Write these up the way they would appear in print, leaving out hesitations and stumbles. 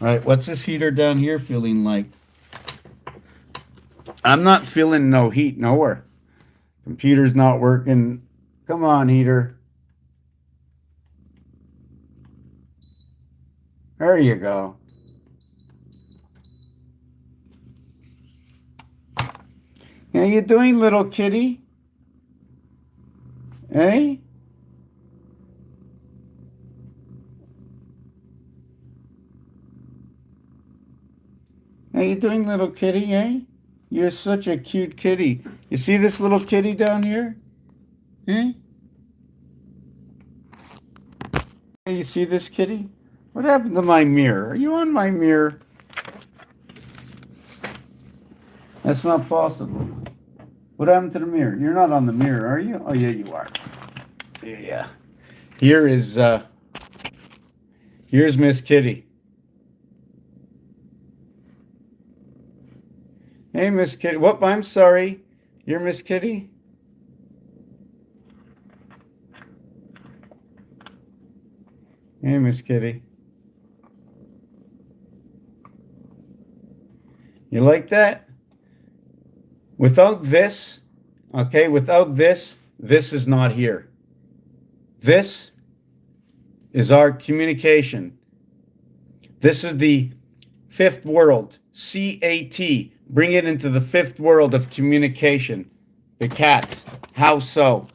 All right, what's this heater down here feeling like? I'm not feeling no heat nowhere. Computer's not working. Come on, heater. There you go. How you doing, little kitty? Hey? How you doing, little kitty, eh? You're such a cute kitty. You see this little kitty down here? Eh? Hey, you see this kitty? What happened to my mirror? Are you on my mirror? That's not possible. What happened to the mirror? You're not on the mirror, are you? Oh, yeah, you are. Yeah. Here is, here's Miss Kitty. Hey, Miss Kitty. Whoop, I'm sorry. You're Miss Kitty? Hey, Miss Kitty. You like that? Without this, okay, without this, this is not here. This is our communication. This is the fifth world, CAT. Bring it into the fifth world of communication. The cat. How so?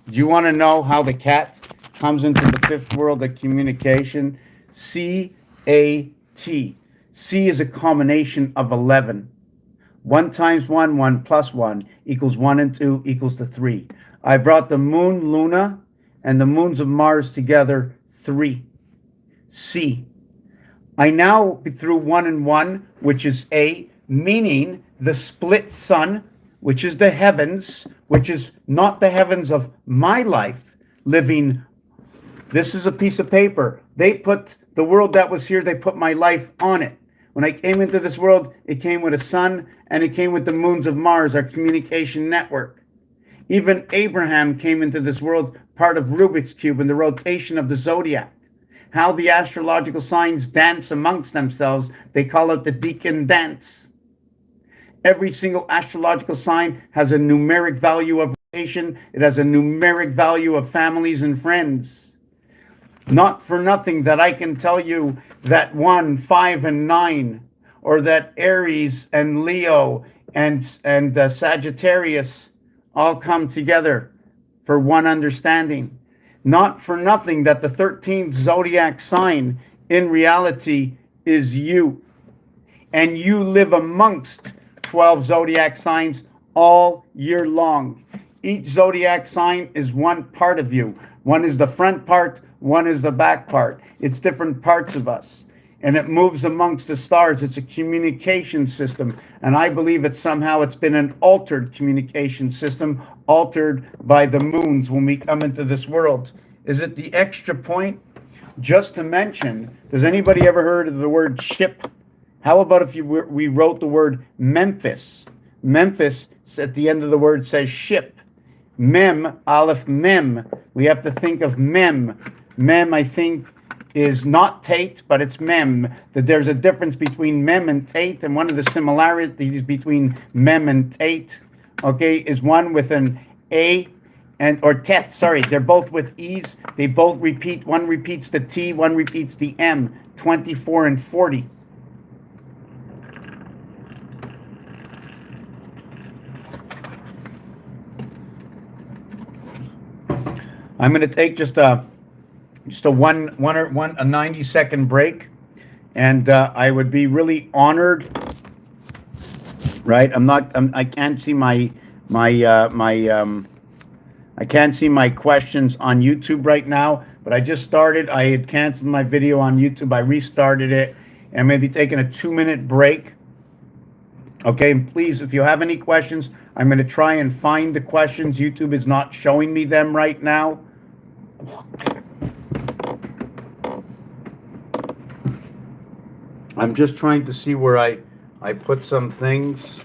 Do you want to know how the cat comes into the fifth world of communication? CAT. C is a combination of 11. 1 times 1, 1 plus 1 equals 1 and 2 equals to 3. I brought the moon, Luna, and the moons of Mars together, 3. C. I now, through 1 and 1, which is A, meaning the split sun, which is the heavens, which is not the heavens of my life, living. This is a piece of paper. They put the world that was here, they put my life on it. When I came into this world, it came with a sun and it came with the moons of Mars, our communication network. Even Abraham came into this world part of Rubik's Cube and the rotation of the zodiac. How the astrological signs dance amongst themselves, they call it the deacon dance. Every single astrological sign has a numeric value of rotation. It has a numeric value of families and friends. Not for nothing that I can tell you that 1, 5, and 9, or that Aries and Leo and Sagittarius all come together for one understanding. Not for nothing that the 13th zodiac sign in reality is you. And you live amongst 12 zodiac signs all year long. Each zodiac sign is one part of you. One is the front part, one is the back part. It's different parts of us. And it moves amongst the stars. It's a communication system. And I believe it's been an altered communication system, altered by the moons when we come into this world. Is it the extra point? Just to mention, does anybody ever heard of the word ship? How about if we wrote the word Memphis? Memphis at the end of the word says ship. Mem, Aleph, Mem. We have to think of Mem. Mem, I think, is not Tate, but it's Mem. That there's a difference between Mem and Tate, and one of the similarities between Mem and Tate, okay, is one with an A or Tet, sorry, they're both with E's. They both repeat. One repeats the T, one repeats the M. 24 and 40. I'm going to take just a 90-second break, and I would be really honored. Right, I can't see I can't see my questions on YouTube right now, but I just started. I had canceled my video on YouTube. I restarted it, and I'm going to be taking a 2-minute break. Okay, please, if you have any questions, I'm going to try and find the questions. YouTube is not showing me them right now. I'm just trying to see where I put some things.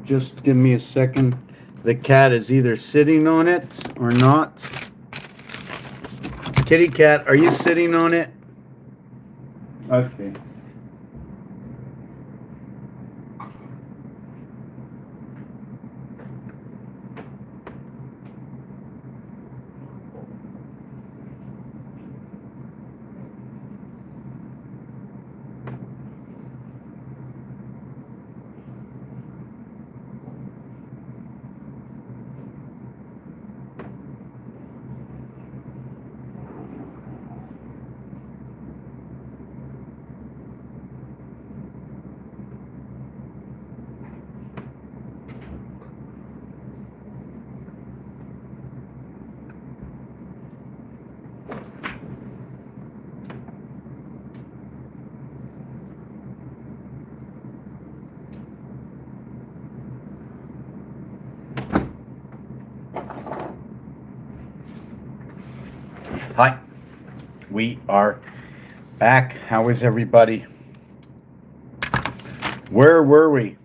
Just give me a second. The cat is either sitting on it or not. Kitty cat, are you sitting on it? Okay. Hi, we are back. How is everybody? Where were we?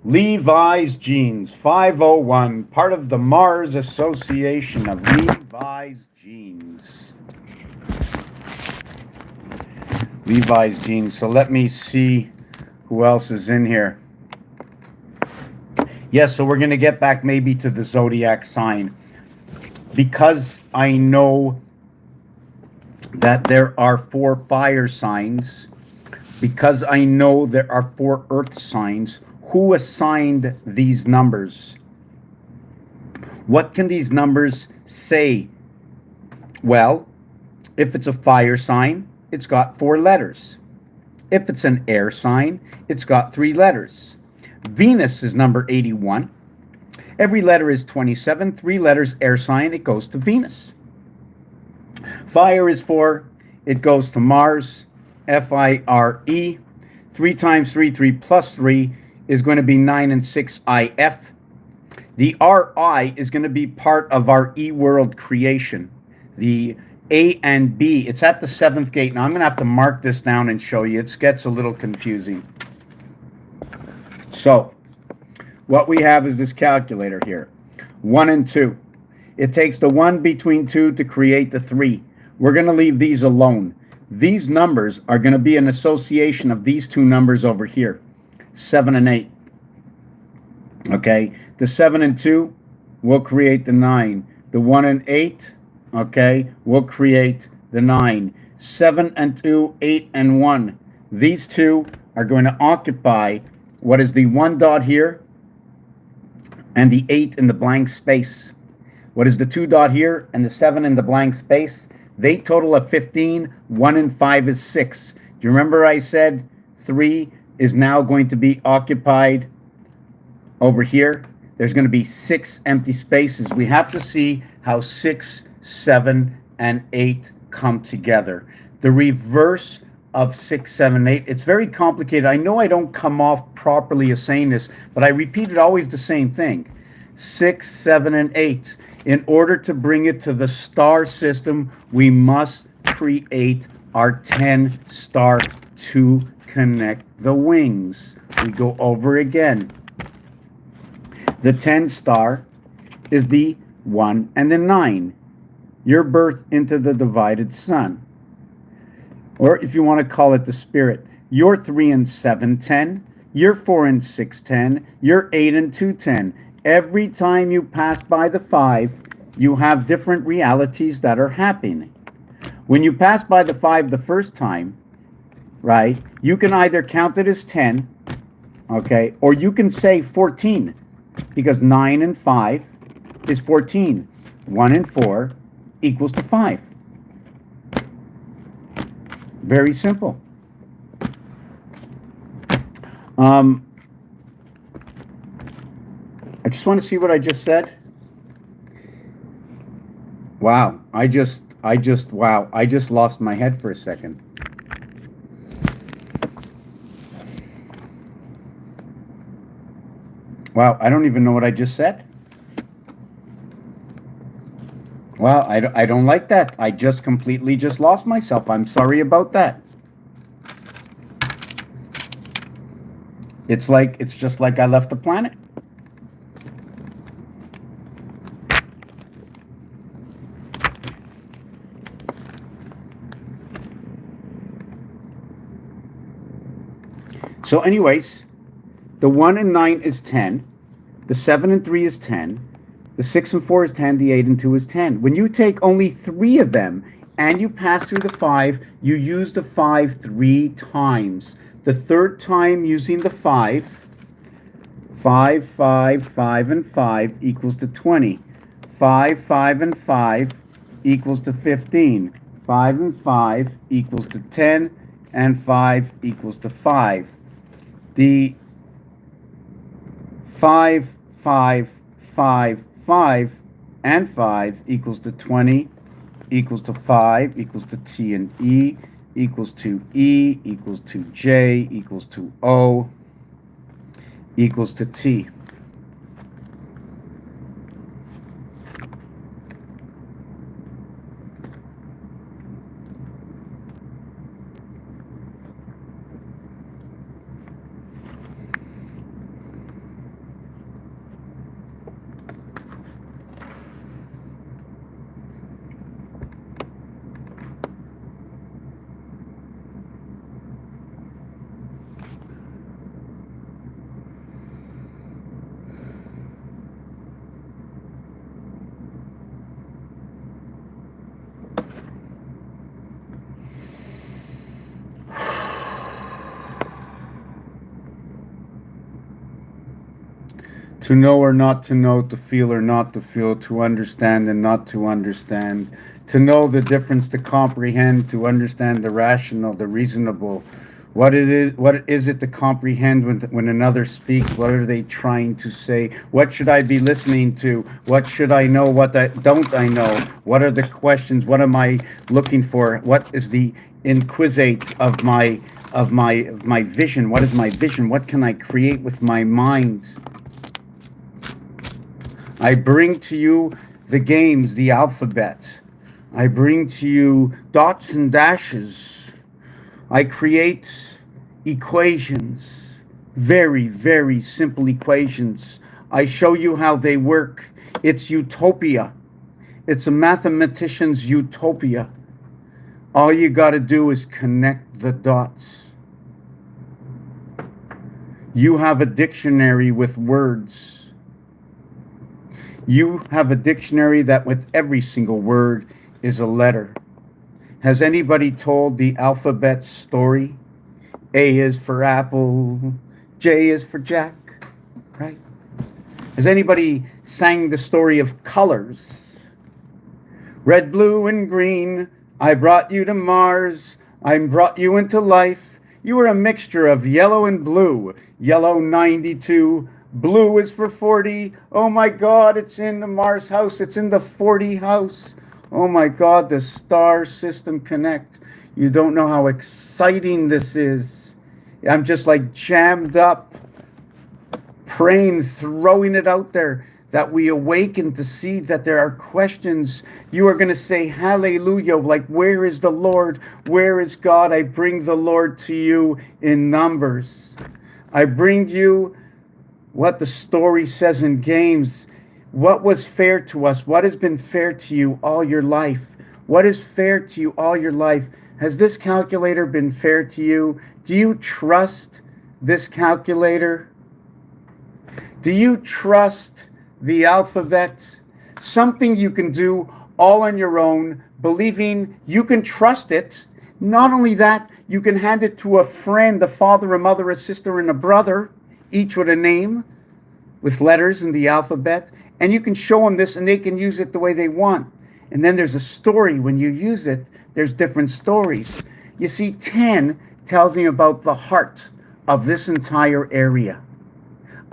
Levi's jeans, 501, part of the Mars Association of Levi's jeans. Levi's jeans. So let me see who else is in here. Yes, so we're going to get back maybe to the zodiac sign. Because I know that there are 4 fire signs, because I know there are 4 earth signs, who assigned these numbers? What can these numbers say? Well, if it's a fire sign, it's got 4 letters. If it's an air sign, it's got 3 letters. Venus is number 81. Every letter is 27. 3 letters, air sign, it goes to Venus. Fire is 4. It goes to Mars, F-I-R-E. 3 times 3, 3 plus 3 is going to be 9 and 6, I-F. The R-I is going to be part of our E-world creation. The A and B, it's at the 7th gate. Now I'm going to have to mark this down and show you. It gets a little confusing. So, what we have is this calculator here, 1 and 2. It takes the 1 between 2 to create the 3. We're going to leave these alone. These numbers are going to be an association of these 2 numbers over here, 7 and 8. Okay, the 7 and 2 will create the 9. The 1 and 8, okay, will create the 9. 7 and 2, 8 and 1. These 2 are going to occupy what is the 1 dot here and the 8 in the blank space. What is the 2 dot here and the 7 in the blank space? They total of 15. 1 and 5 is 6. Do you remember I said 3 is now going to be occupied over here? There's going to be 6 empty spaces. We have to see how 6, 7, and 8 come together. The reverse of 6, 7, 8. It's very complicated. I know I don't come off properly as saying this, but I repeated always the same thing. 6, 7, and 8. In order to bring it to the star system, we must create our 10 star to connect the wings. We go over again. The 10 star is the 1 and the 9. Your birth into the divided sun. Or if you want to call it the spirit, you're 3 and 7, 10. You're 4 and 6, 10. You're 8 and 2, 10. Every time you pass by the 5, you have different realities that are happening. When you pass by the 5 the first time, right, you can either count it as 10, okay, or you can say 14, because 9 and 5 is 14. 1 and 4 equals to 5. Very simple. I just want to see what I just said. Wow, I just lost my head for a second. Wow, I don't even know what I just said. Well, I don't like that. I just completely just lost myself. I'm sorry about that. It's just like I left the planet. So anyways, the 1 and 9 is 10. The 7 and 3 is 10. The 6 and 4 is 10. The 8 and 2 is 10. When you take only 3 of them and you pass through the 5, you use the 5 3 times. The third time using the 5, 5, 5, 5, and 5 equals to 20. 5, 5, and 5 equals to 15. 5 and 5 equals to 10. And 5 equals to 5. The 5, 5, 5, 5, and 5 equals to 20, equals to 5, equals to T and E, equals to E, equals to J, equals to O, equals to T. To know or not to know, to feel or not to feel, to understand and not to understand, to know the difference, to comprehend, to understand the rational, the reasonable. What is it to comprehend when another speaks? What are they trying to say? What should I be listening to? What should I know? What don't I know? What are the questions? What am I looking for? What is the inquisite of my vision? What is my vision? What can I create with my mind? I bring to you the games, the alphabet. I bring to you dots and dashes. I create equations, very, very simple equations. I show you how they work. It's utopia. It's a mathematician's utopia. All you got to do is connect the dots. You have a dictionary with words. You have a dictionary that with every single word is a letter. Has anybody told the alphabet story? A is for apple, J is for Jack, right? Has anybody sang the story of colors? Red, blue, and green, I brought you to Mars, I brought you into life. You were a mixture of yellow and blue. Yellow 92, blue is for 40. Oh my God, it's in the Mars house. It's in the 40 house. Oh my God, the star system connect. You don't know how exciting this is. I'm just like jammed up, praying, throwing it out there, that we awaken to see that there are questions. You are going to say, hallelujah, like, where is the Lord? Where is God? I bring the Lord to you in Numbers. I bring you what the story says in games. What was fair to us? What has been fair to you all your life? What is fair to you all your life? Has this calculator been fair to you? Do you trust this calculator? Do you trust the alphabet? Something you can do all on your own, believing you can trust it. Not only that, you can hand it to a friend, a father, a mother, a sister, and a brother, each with a name, with letters in the alphabet, and you can show them this and they can use it the way they want. And then there's a story. When you use it, there's different stories. You see, 10 tells me about the heart of this entire area.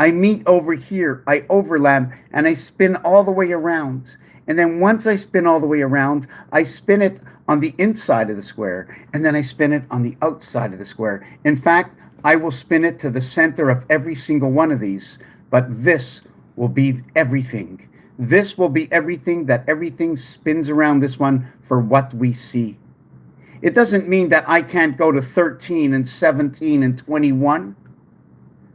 I meet over here, I overlap, and I spin all the way around. And then once I spin all the way around, I spin it on the inside of the square, and then I spin it on the outside of the square. In fact, I will spin it to the center of every single one of these, but this will be everything. This will be everything, that everything spins around this one for what we see. It doesn't mean that I can't go to 13 and 17 and 21.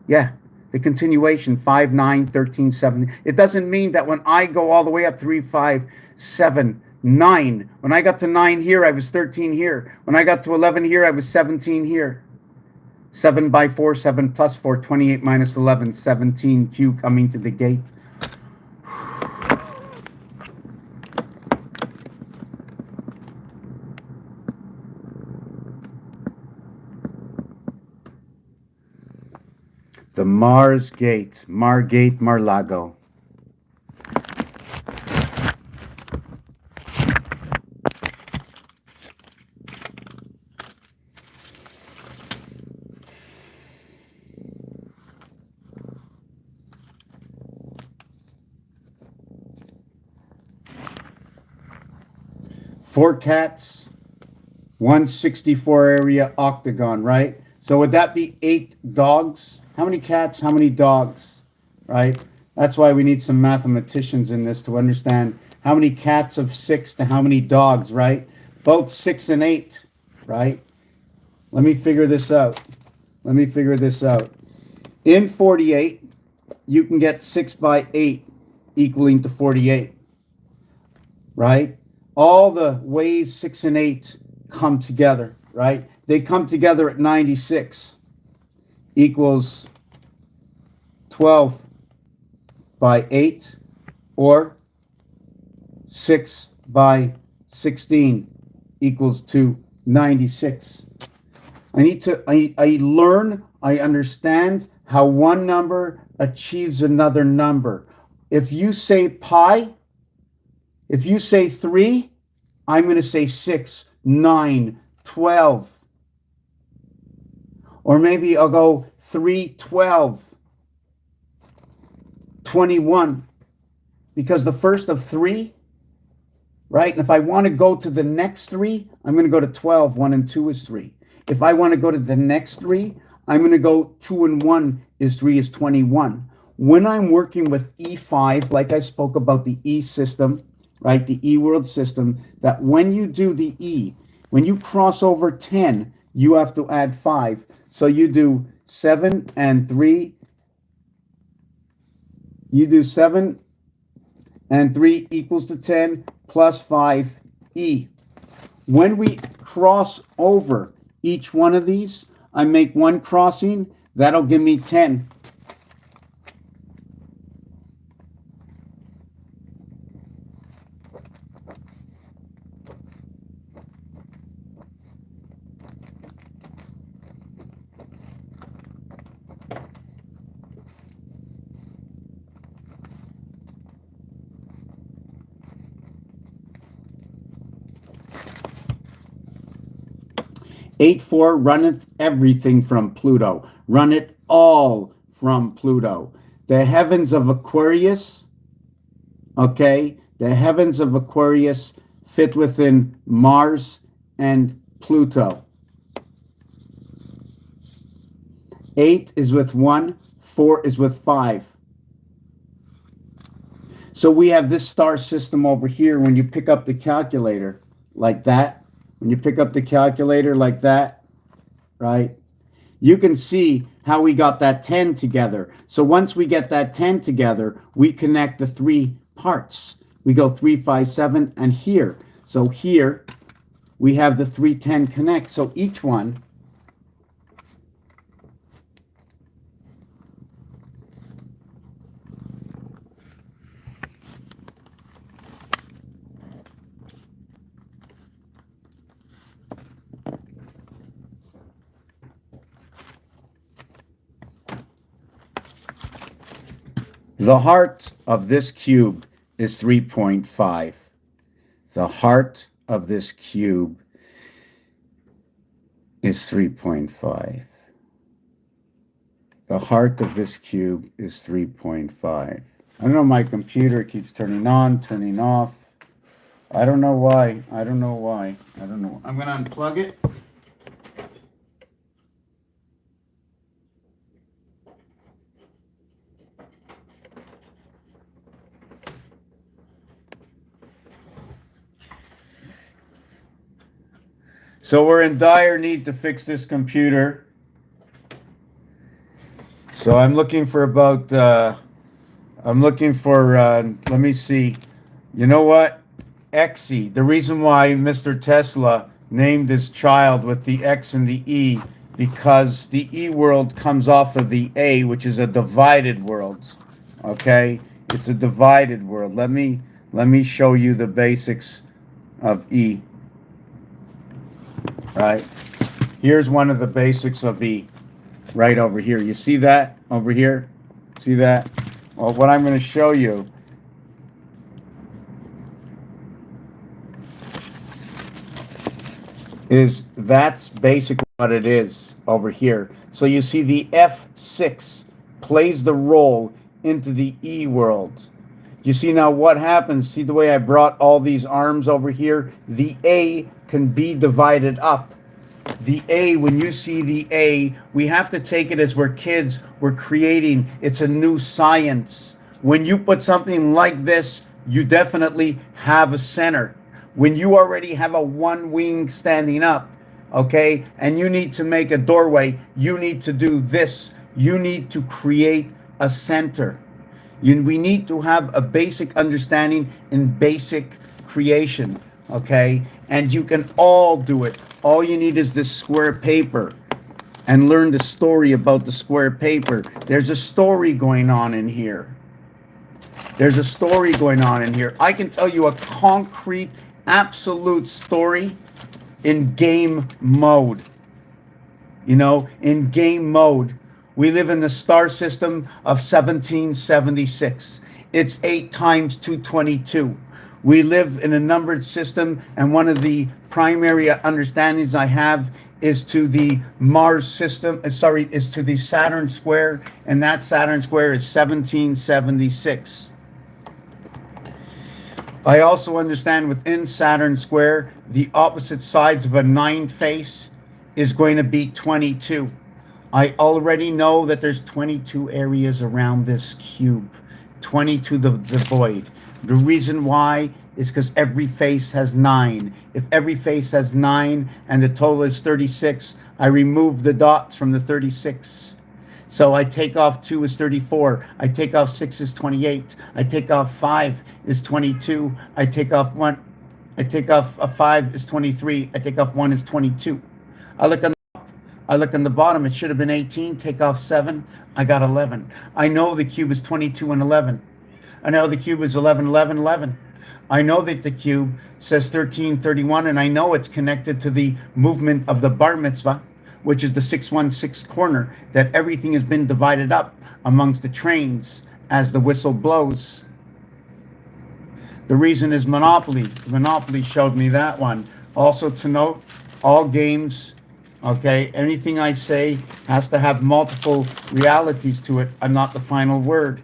Yeah, the continuation, 5, 9, 13, 17. It doesn't mean that when I go all the way up 3, 5, 7, 9. When I got to 9 here, I was 13 here. When I got to 11 here, I was 17 here. 7 by 4, 7 plus 4, 28 minus 11, 17. Q coming to the gate. The Mars Gate, Margate, Mar-Lago. Four cats, 164 area octagon, right? So would that be 8 dogs? How many cats, how many dogs, right? That's why we need some mathematicians in this to understand how many cats of 6 to how many dogs, right? Both 6 and 8, right? Let me figure this out. Let me figure this out. In 48, you can get 6 by 8 equaling to 48, right? All the ways 6 and 8 come together, right? They come together at 96 equals 12 by 8 or 6 by 16 equals to 96. I learn, I understand how one number achieves another number. If you say pi, if you say 3, I'm going to say 6, 9, 12. Or maybe I'll go 3, 12, 21. Because the first of 3, right? And if I want to go to the next 3, I'm going to go to 12. 1 and 2 is 3. If I want to go to the next 3, I'm going to go 2 and 1 is 3 is 21. When I'm working with E5, like I spoke about the E system, right? The E world system, that when you do the E, when you cross over 10, you have to add 5. So you do 7 and 3. You do 7 and 3 equals to 10 plus 5 E. When we cross over each one of these, I make one crossing, that'll give me 10. Eight four runneth everything from Pluto. Run it all from Pluto. The heavens of Aquarius, okay, the heavens of Aquarius fit within Mars and Pluto. 8 is with 1, 4 is with 5. So we have this star system over here. When you pick up the calculator like that, when you pick up the calculator like that, right, you can see how we got that 10 together. So once we get that 10 together, we connect the 3 parts. We go 3, 5, 7, and here. So here we have the 3, 10 connect. So each one the heart of this cube is 3.5. The heart of this cube is 3.5. The heart of this cube is 3.5. I don't know, my computer keeps turning on, turning off. I don't know why. I don't know why. I don't know. I'm going to unplug it. So we're in dire need to fix this computer. So I'm looking for about, let me see. You know what? Xe. The reason why Mr. Tesla named his child with the X and the E because the E world comes off of the A, which is a divided world. Okay, it's a divided world. Let me show you the basics of E. Right, here's one of the basics of E. Right over here. You see that over here? See that? Well, what I'm going to show you is that's basically what it is over here. So you see the F6 plays the role into the E world. You see now what happens? See the way I brought all these arms over here? The A can be divided up. The A, when you see the A, we have to take it as we're kids, we're creating, it's a new science. When you put something like this, you definitely have a center. When you already have a one wing standing up, okay, and you need to make a doorway, you need to do this. You need to create a center. We need to have a basic understanding in basic creation, okay? And you can all do it. All you need is this square paper and learn the story about the square paper. There's a story going on in here. There's a story going on in here. I can tell you a concrete, absolute story in game mode. You know, in game mode. We live in the star system of 1776. It's 8 times 222. We live in a numbered system, and one of the primary understandings I have is to the Mars system, is to the Saturn square, and that Saturn square is 1776. I also understand within Saturn square, the opposite sides of a 9 face is going to be 22. I already know that there's 22 areas around this cube, 22 the void. The reason why is because every face has 9. If every face has 9 and the total is 36, I remove the dots from the 36. So I take off 2 is 34. I take off 6 is 28. I take off 5 is 22. I take off 1. I take off a 5 is 23. I take off 1 is 22. I look on the bottom, it should have been 18. Take off 7. I got 11. I know the cube is 22 and 11. I know the cube is 11, 11, 11. I know that the cube says 13, 31, and I know it's connected to the movement of the bar mitzvah, which is the 616 corner, that everything has been divided up amongst the trains as the whistle blows. The reason is Monopoly. Monopoly showed me that one. Also to note, all games, okay, anything I say has to have multiple realities to it. I'm not the final word.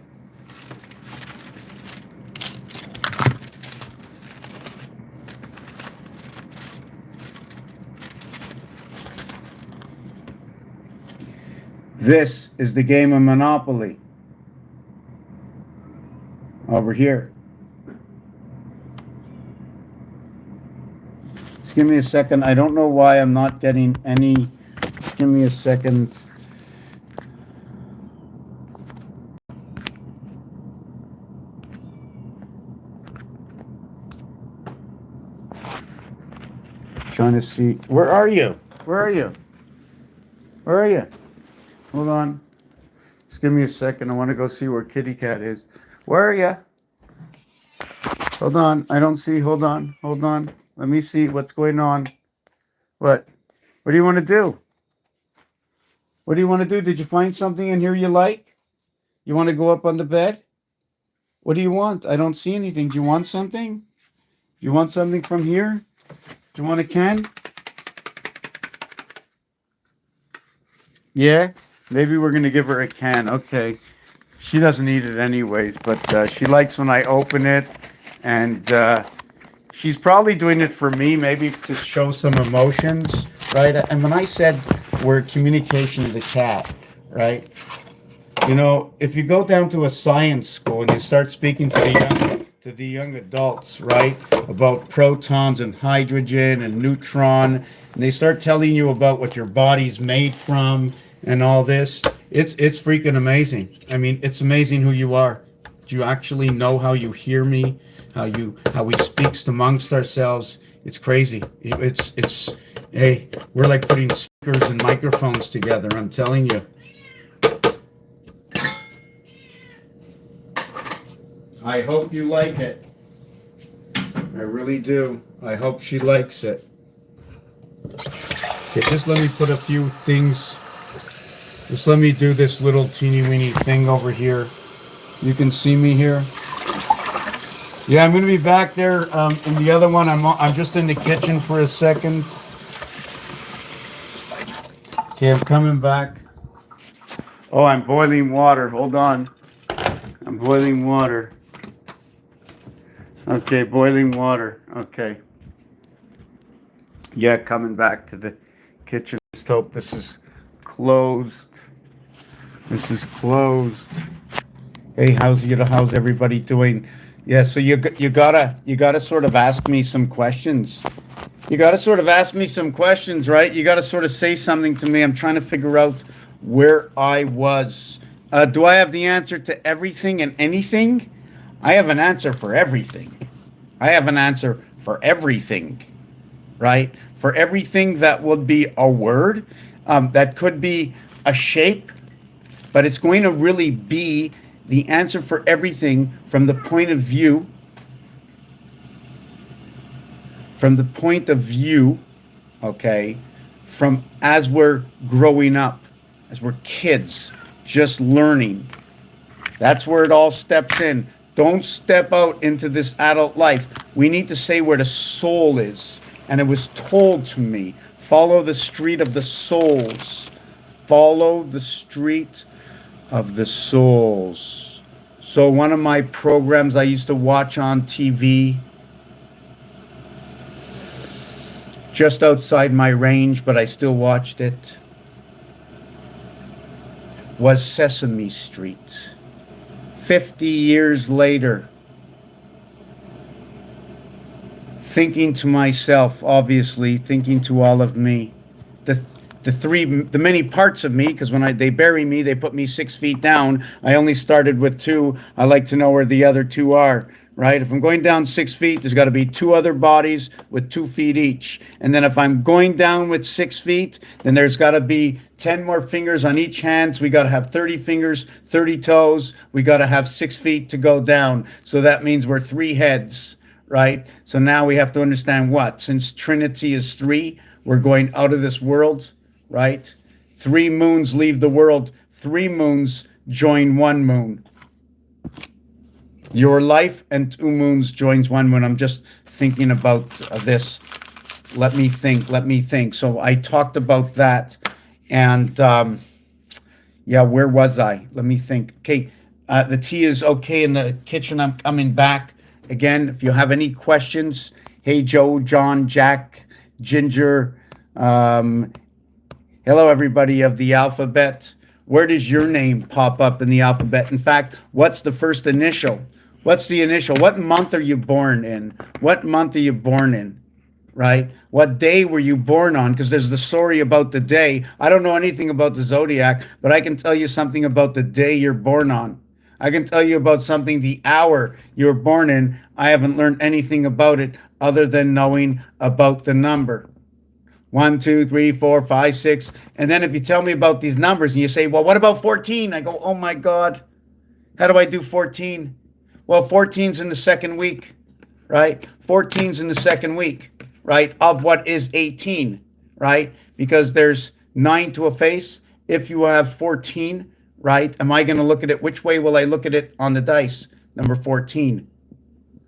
This is the game of Monopoly. Over here. Just give me a second. I don't know why I'm not getting any. Just give me a second. Trying to see. Where are you? Where are you? Where are you? Hold on. Just give me a second. I want to go see where Kitty Cat is. Where are you? Hold on. I don't see. Hold on. Hold on. Let me see what's going on. What? What do you want to do? What do you want to do? Did you find something in here you like? You want to go up on the bed? What do you want? I don't see anything. Do you want something? Do you want something from here? Do you want a can? Yeah? Maybe we're going to give her a can. Okay. She doesn't eat it anyways, but she likes when I open it. And she's probably doing it for me, maybe to show some emotions, right? And when I said we're communication to the cat, right? You know, if you go down to a science school and you start speaking to the young adults, right, about protons and hydrogen and neutron, and they start telling you about what your body's made from and all this, it's freaking amazing. I mean, it's amazing who you are. Do you actually know how you hear me, how we speak amongst ourselves? It's crazy. Hey, we're like putting speakers and microphones together, I'm telling you. I hope you like it. I really do. I hope she likes it. Okay, just let me put a few things. Just let me do this little teeny weeny thing over here. You can see me here. Yeah, I'm going to be back there in the other one. I'm just in the kitchen for a second. Okay, I'm coming back. Oh, I'm boiling water. Hold on. I'm boiling water. Okay, boiling water. Okay. Yeah, coming back to the kitchen stove. This is closed. This is closed. Hey, how's everybody doing? Yeah, so you gotta sort of ask me some questions. You gotta sort of ask me some questions, right? You gotta sort of say something to me. I'm trying to figure out where I was. Do I have the answer to everything and anything? I have an answer for everything. I have an answer for everything, right? For everything that would be a word, that could be a shape, but it's going to really be the answer for everything from the point of view, okay, from as we're growing up, as we're kids, just learning. That's where it all steps in. Don't step out into this adult life. We need to say where the soul is. And it was told to me, follow the street of the souls. Follow the street of the souls. So one of my programs I used to watch on TV, just outside my range, but I still watched it, was Sesame Street. 50 years later, thinking to myself, obviously, thinking to all of me, the many parts of me, because when they bury me, they put me 6 feet down. I only started with 2. I like to know where the other 2 are, right? If I'm going down 6 feet, there's got to be 2 other bodies with 2 feet each. And then if I'm going down with 6 feet, then there's got to be 10 more fingers on each hand. So we got to have 30 fingers, 30 toes. We got to have 6 feet to go down. So that means we're 3 heads, right? So now we have to understand what? Since Trinity is 3, we're going out of this world, right? 3 moons leave the world. 3 moons join 1 moon. Your life and 2 moons joins 1 moon. I'm just thinking about this. Let me think. So I talked about that. And yeah, where was I? Let me think. Okay, the tea is okay in the kitchen. I'm coming back. Again, if you have any questions, hey, Joe, John, Jack, Ginger, hello, everybody of the alphabet. Where does your name pop up in the alphabet? In fact, what's the first initial? What's the initial? What month are you born in? What month are you born in, right? What day were you born on? Because there's the story about the day. I don't know anything about the zodiac, but I can tell you something about the day you're born on. I can tell you about something, the hour you were born in. I haven't learned anything about it other than knowing about the number. 1, 2, 3, 4, 5, 6. And then if you tell me about these numbers and you say, well, what about 14? I go, oh my God, how do I do 14? Well, 14's in the second week, right? 14's in the second week, right? Of what is 18, right? Because there's 9 to a face. If you have 14, right? Am I going to look at it? Which way will I look at it on the dice? Number 14.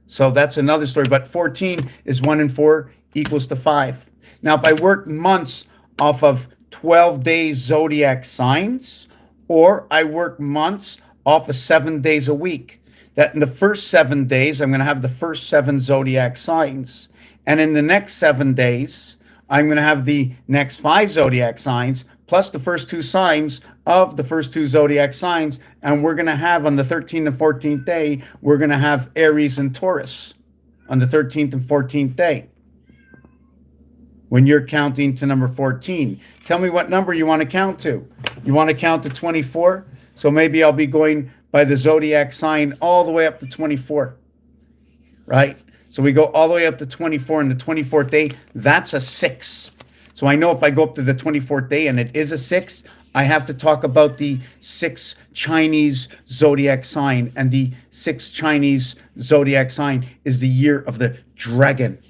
So that's another story. But 14 is 1 and 4 equals to 5. Now, if I work months off of 12 days zodiac signs, or I work months off of 7 days a week, that in the first 7 days, I'm going to have the first 7 zodiac signs. And in the next 7 days, I'm going to have the next 5 zodiac signs, plus the first 2 signs of the first 2 zodiac signs. And we're going to have on the 13th and 14th day, we're going to have Aries and Taurus on the 13th and 14th day. When you're counting to number 14, tell me what number you want to count to. You want to count to 24? So maybe I'll be going by the zodiac sign all the way up to 24, right? So we go all the way up to 24, and the 24th day, that's a 6. So I know if I go up to the 24th day and it is a 6, I have to talk about the 6 Chinese zodiac sign. And the 6 Chinese zodiac sign is the year of the dragon.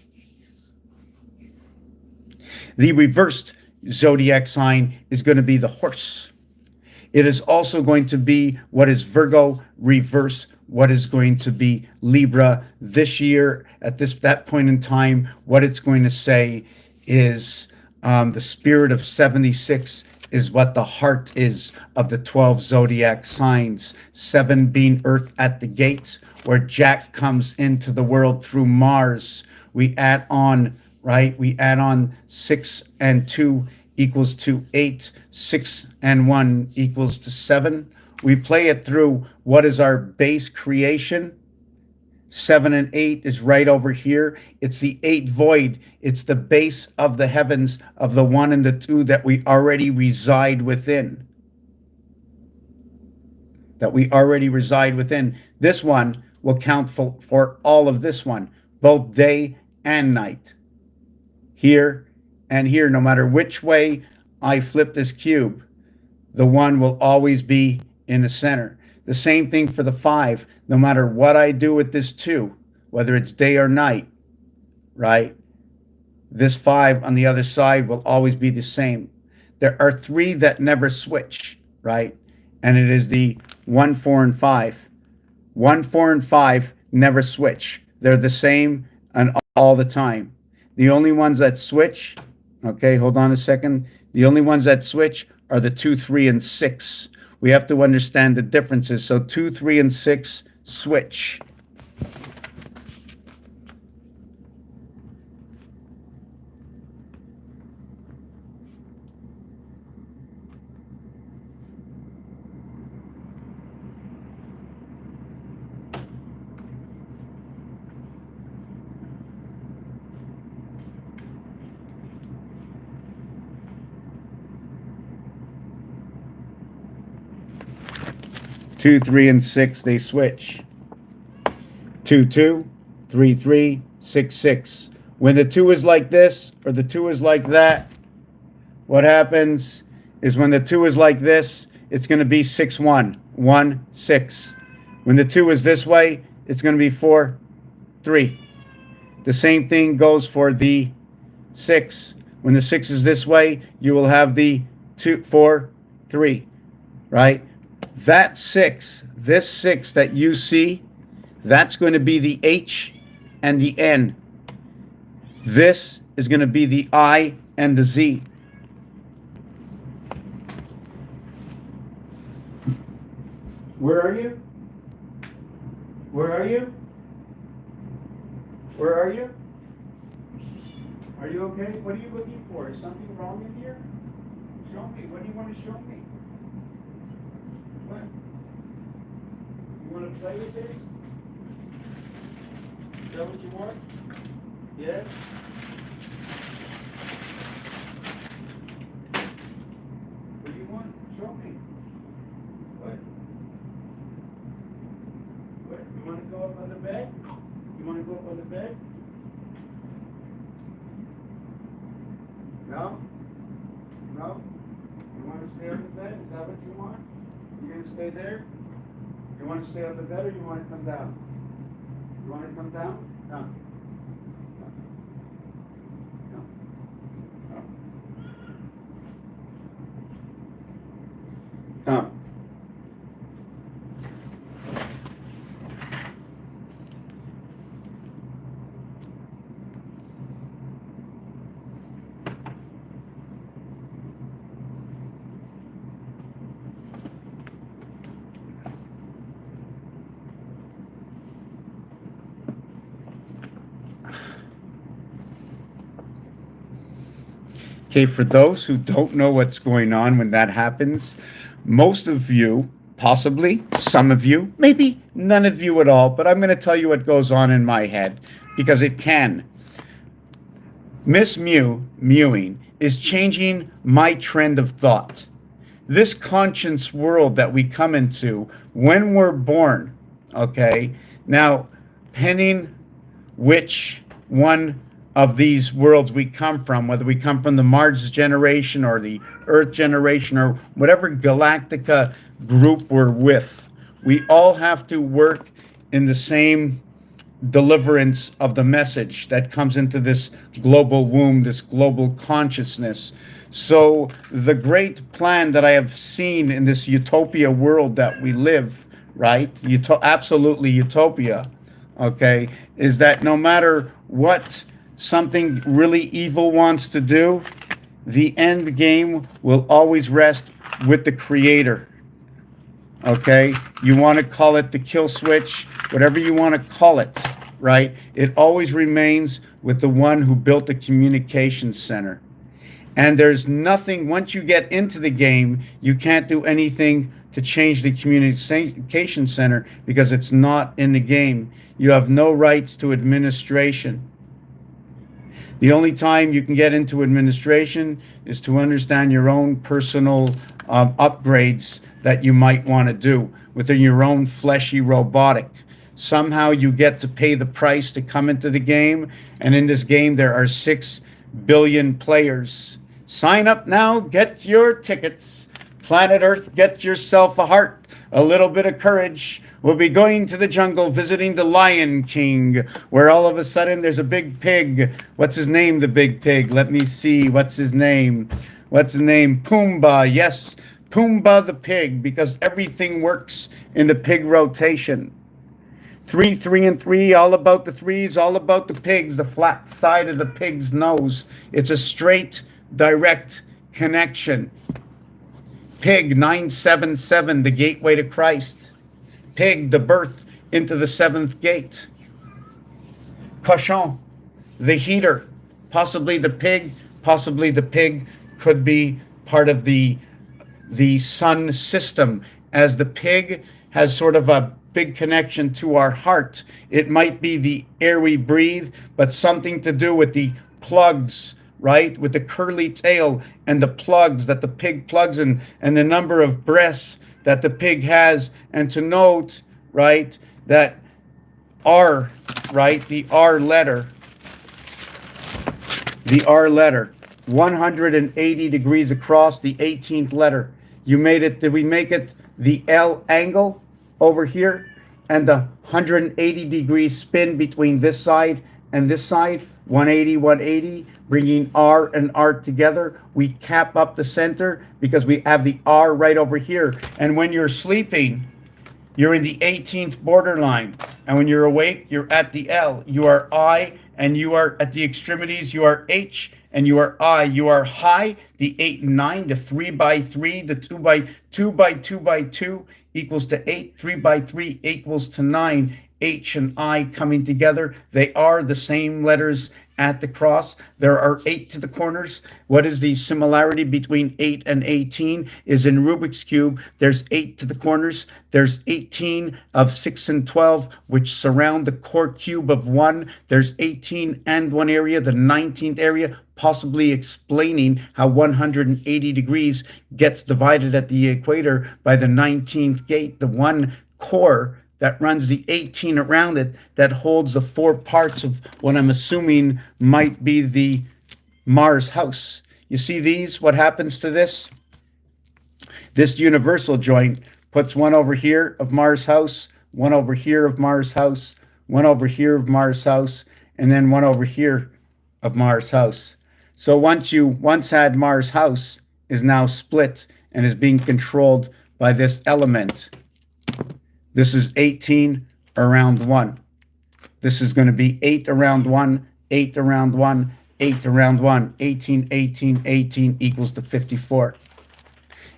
The reversed zodiac sign is going to be the horse. It is also going to be what is Virgo reverse, what is going to be Libra this year. At that point in time, what it's going to say is the spirit of 76 is what the heart is of the 12 zodiac signs. 7 being Earth at the gates, where Jack comes into the world through Mars. We add on, right? We add on 6 and 2 equals to 8. 6 and 1 equals to 7. We play it through what is our base creation. 7 and 8 is right over here. It's the 8 void. It's the base of the heavens of the 1 and the 2 that we already reside within. This one will count for all of this one, both day and night. Here and here, no matter which way I flip this cube, the 1 will always be in the center. The same thing for the 5. No matter what I do with this 2, whether it's day or night, right? This 5 on the other side will always be the same. There are 3 that never switch, right? And it is the 1, 4, and 5. 1, 4, and 5 never switch. They're the same and all the time. The only ones that switch, okay, hold on a second. The only ones that switch are the 2, 3, and 6. We have to understand the differences. So 2, 3, and 6 switch. Two, 3, and 6, they switch. 2, 2, 3, 3, 6, 6. When the 2 is like this, or the 2 is like that, what happens is when the 2 is like this, it's going to be 6, 1, 1, 6. When the 2 is this way, it's going to be 4, 3. The same thing goes for the 6. When the 6 is this way, you will have the 2, 4, 3, right? That 6, this 6 that you see, that's going to be the H and the N. This is going to be the I and the Z. Where are you? Where are you? Where are you? Are you okay? What are you looking for? Is something wrong in here? Show me. What do you want to show me? What? You want to play with this? Is that what you want? Yes? What do you want? Show me. What? What? You want to go up on the bed? You want to go up on the bed? No? No? You want to stay on the bed? Is that what you want? You going to stay there? You want to stay on the bed or you want to come down? You want to come down? No. No. No. Come. Okay, for those who don't know what's going on when that happens, most of you, possibly some of you, maybe none of you at all, but I'm going to tell you what goes on in my head because it can. Miss Mewing, is changing my trend of thought. This conscience world that we come into when we're born, okay? Now, pending which one of these worlds we come from, whether we come from the Mars generation or the Earth generation or whatever galactica group we're with. We all have to work in the same deliverance of the message that comes into this global womb, this global consciousness. So the great plan that I have seen in this utopia world that we live, right? Absolutely utopia, okay, is that no matter what something really evil wants to do, the end game will always rest with the creator. Okay, you want to call it the kill switch, whatever you want to call it, right? It always remains with the one who built the communication center. And there's nothing, once you get into the game, you can't do anything to change the communication center because it's not in the game. You have no rights to administration. The only time you can get into administration is to understand your own personal upgrades that you might want to do within your own fleshy robotic. Somehow you get to pay the price to come into the game, and in this game there are 6 billion players. Sign up now, get your tickets. Planet Earth, get yourself a heart, a little bit of courage. We'll be going to the jungle, visiting the Lion King, where all of a sudden there's a big pig. What's his name, the big pig? Let me see. What's his name? What's his name? Pumbaa. Yes, Pumbaa the pig, because everything works in the pig rotation. 3, 3, and 3, all about the threes, all about the pigs, the flat side of the pig's nose. It's a straight, direct connection. Pig 977, the gateway to Christ. Pig, the birth into the 7th gate. Cochon, the heater. Possibly the pig could be part of the sun system. As the pig has sort of a big connection to our heart. It might be the air we breathe, but something to do with the plugs, right? With the curly tail and the plugs that the pig plugs in, and the number of breaths that the pig has. And to note, right, that R, right, the R letter, 180 degrees across, the 18th letter. You made it, did we make it the L angle over here, and the 180 degree spin between this side and this side, 180, 180, bringing R and R together. We cap up the center because we have the R right over here. And when you're sleeping, you're in the 18th borderline. And when you're awake, you're at the L. You are I, and you are at the extremities, you are H, and you are I. You are high, the 8 and 9, the 3 by 3, the 2 by 2 by 2 by 2 equals to 8, 3 by 3 equals to 9. H and I coming together. They are the same letters at the cross. There are 8 to the corners. What is the similarity between 8 and 18 is in Rubik's Cube, there's 8 to the corners. There's 18 of 6 and 12, which surround the core cube of 1. There's 18 and 1 area, the 19th area, possibly explaining how 180 degrees gets divided at the equator by the 19th gate, the one core that runs the 18 around it, that holds the 4 parts of what I'm assuming might be the Mars house. You see these? What happens to this? This universal joint puts one over here of Mars house, one over here of Mars house, one over here of Mars house, and then one over here of Mars house. So once had Mars house is now split and is being controlled by this element. This is 18 around 1. This is going to be 8 around 1, 8 around 1, 8 around 1. 18, 18, 18 equals to 54.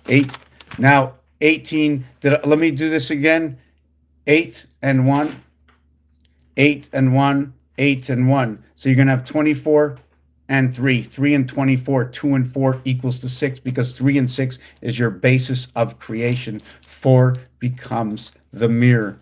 8. Now, 18, let me do this again. 8 and 1, 8 and 1, 8 and 1. So you're going to have 24 and 3. 3 and 24, 2 and 4 equals to 6, because 3 and 6 is your basis of creation. 4 becomes the mirror.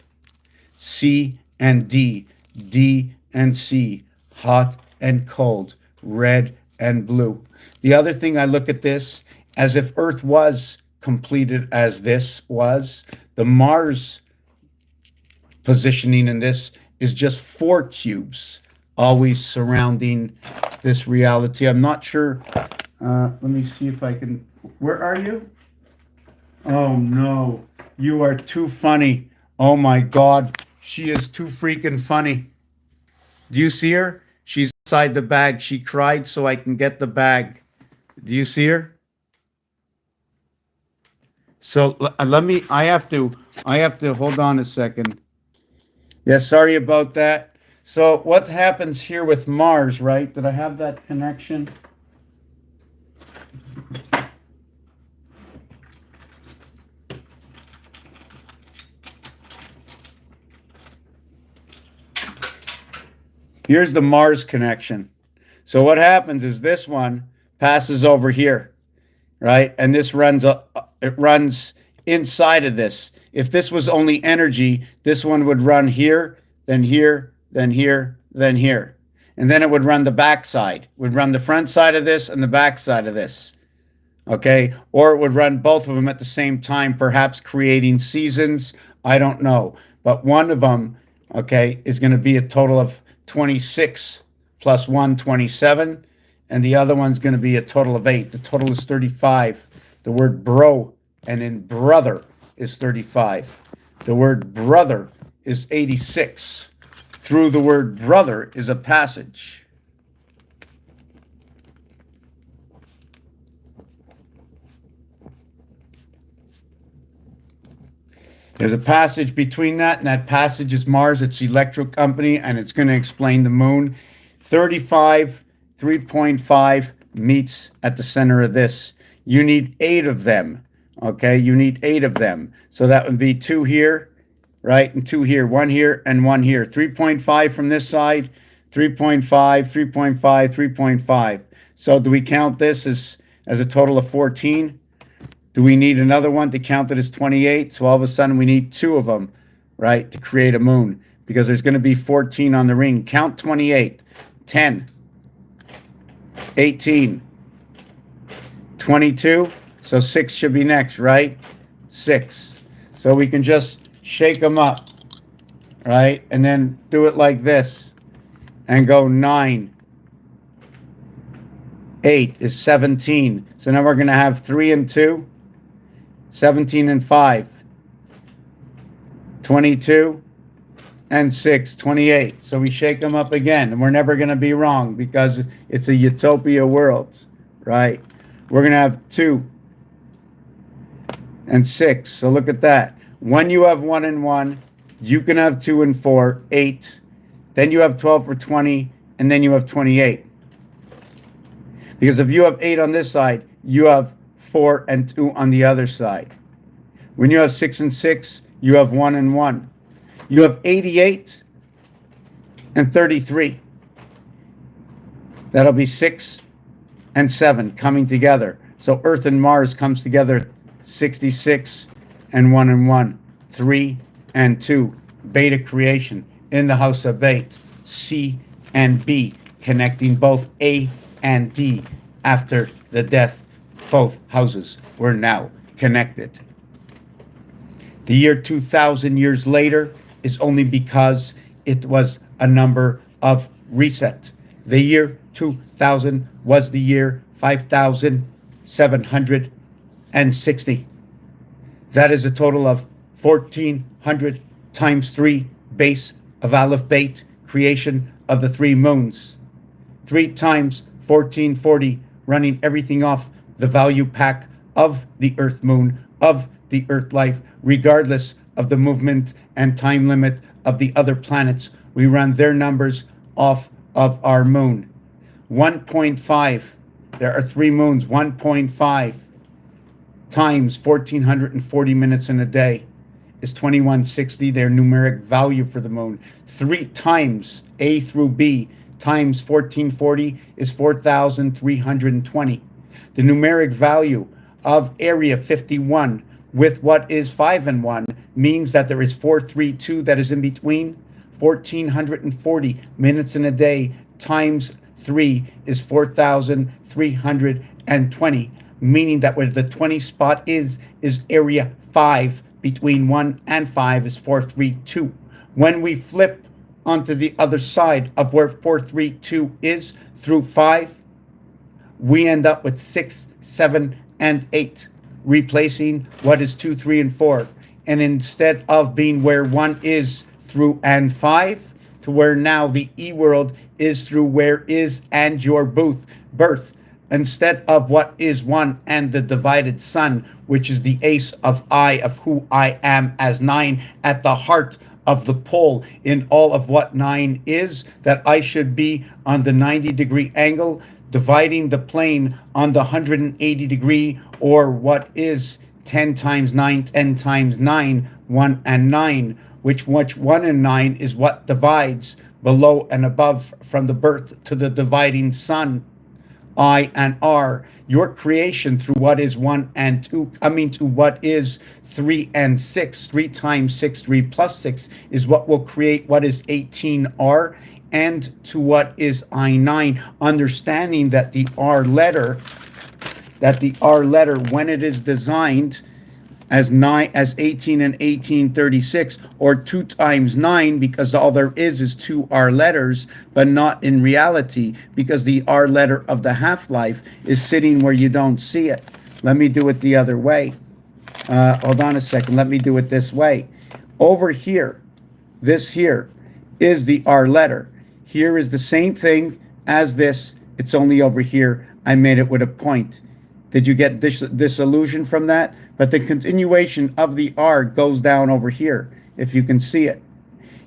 C and D, D and C, hot and cold, red and blue. The other thing, I look at this as if Earth was completed as this was. The Mars positioning in this is just 4 cubes, always surrounding this reality. I'm not sure. Let me see if I can. Where are you? Oh no, you are too funny. Oh my God, she is too freaking funny. Do you see her? She's inside the bag. She cried so I can get the bag. Do you see her? So let me. I have to hold on a second. Yeah, sorry about that. So what happens here with Mars, right? Did I have that connection? Here's the Mars connection. So what happens is this one passes over here, right? And this runs it runs inside of this. If this was only energy, this one would run here, then here, then here, then here. And then it would run the back side. It would run the front side of this and the back side of this. Okay? Or it would run both of them at the same time, perhaps creating seasons. I don't know. But one of them, okay, is going to be a total of 26 plus 1, 27. And the other one's going to be a total of 8. The total is 35. The word bro and in brother is 35. The word brother is 86. Through the word brother is a passage. There's a passage between that, and that passage is Mars. It's the electric company, and it's going to explain the moon. 35, 3.5 meets at the center of this. You need 8 of them, okay? You need 8 of them. So that would be 2 here, right? And 2 here, 1 here, and 1 here. 3.5 from this side, 3.5, 3.5, 3.5. So do we count this as a total of 14? Do we need another one to count it as 28? So all of a sudden we need 2 of them, right, to create a moon, because there's going to be 14 on the ring. Count 28. 10, 18, 22. So 6 should be next, right? 6. So we can just shake them up, right? And then do it like this and go 9. 8 is 17. So now we're going to have 3 and 2. 17 and 5, 22 and 6, 28. So we shake them up again, and we're never going to be wrong because it's a utopia world, right? We're going to have 2 and 6. So look at that. When you have 1 and 1, you can have 2 and 4, 8. Then you have 12 for 20, and then you have 28. Because if you have 8 on this side, you have 4 and 2 on the other side. When you have 6 and 6, you have 1 and 1. You have 88 and 33. That'll be 6 and 7 coming together. So Earth and Mars comes together 66 and 1 and 1. 3 and 2. Beta creation in the house of 8. C and B connecting both A and D after the death. Both houses were now connected. The year 2000 years later is only because it was a number of reset. The year 2000 was the year 5760. That is a total of 1400 times 3 base of Aleph Beit, creation of the 3 moons. 3 times 1440, running everything off the value pack of the Earth Moon, of the Earth life, regardless of the movement and time limit of the other planets. We run their numbers off of our moon. 1.5, there are 3 moons, 1.5 times 1440 minutes in a day is 2160, their numeric value for the moon. 3 times A through B times 1440 is 4,320. The numeric value of Area 51 with what is 5 and 1 means that there is 432 that is in between. 1,440 minutes in a day times 3 is 4,320, meaning that where the 20 spot is Area 5. Between 1 and 5 is 432. When we flip onto the other side of where 4, 3, 2 is through 5, we end up with 6, 7, and 8, replacing what is 2, 3, and 4. And instead of being where 1 is through and 5, to where now the E world is through where is and your birth. Instead of what is 1 and the divided sun, which is the ace of I of who I am as 9 at the heart of the pole in all of what 9 is, that I should be on the 90-degree angle, dividing the plane on the 180-degree, or what is 10 times 9, 10 times 9, 1 and 9, which 1 and 9 is what divides below and above from the birth to the dividing sun. I and R, your creation through what is 1 and 2, coming to what is 3 and 6. 3 times 6, 3 plus 6 is what will create what is 18R, and to what is I9, understanding that the R letter, when it is designed as 18 and 1836, or 2 times 9, because all there is 2 R letters, but not in reality, because the R letter of the half-life is sitting where you don't see it. Let me do it the other way. Hold on a second. Let me do it this way. Over here, this here is the R letter. Here is the same thing as this. It's only over here. I made it with a point. Did you get this illusion from that? But the continuation of the R goes down over here, if you can see it.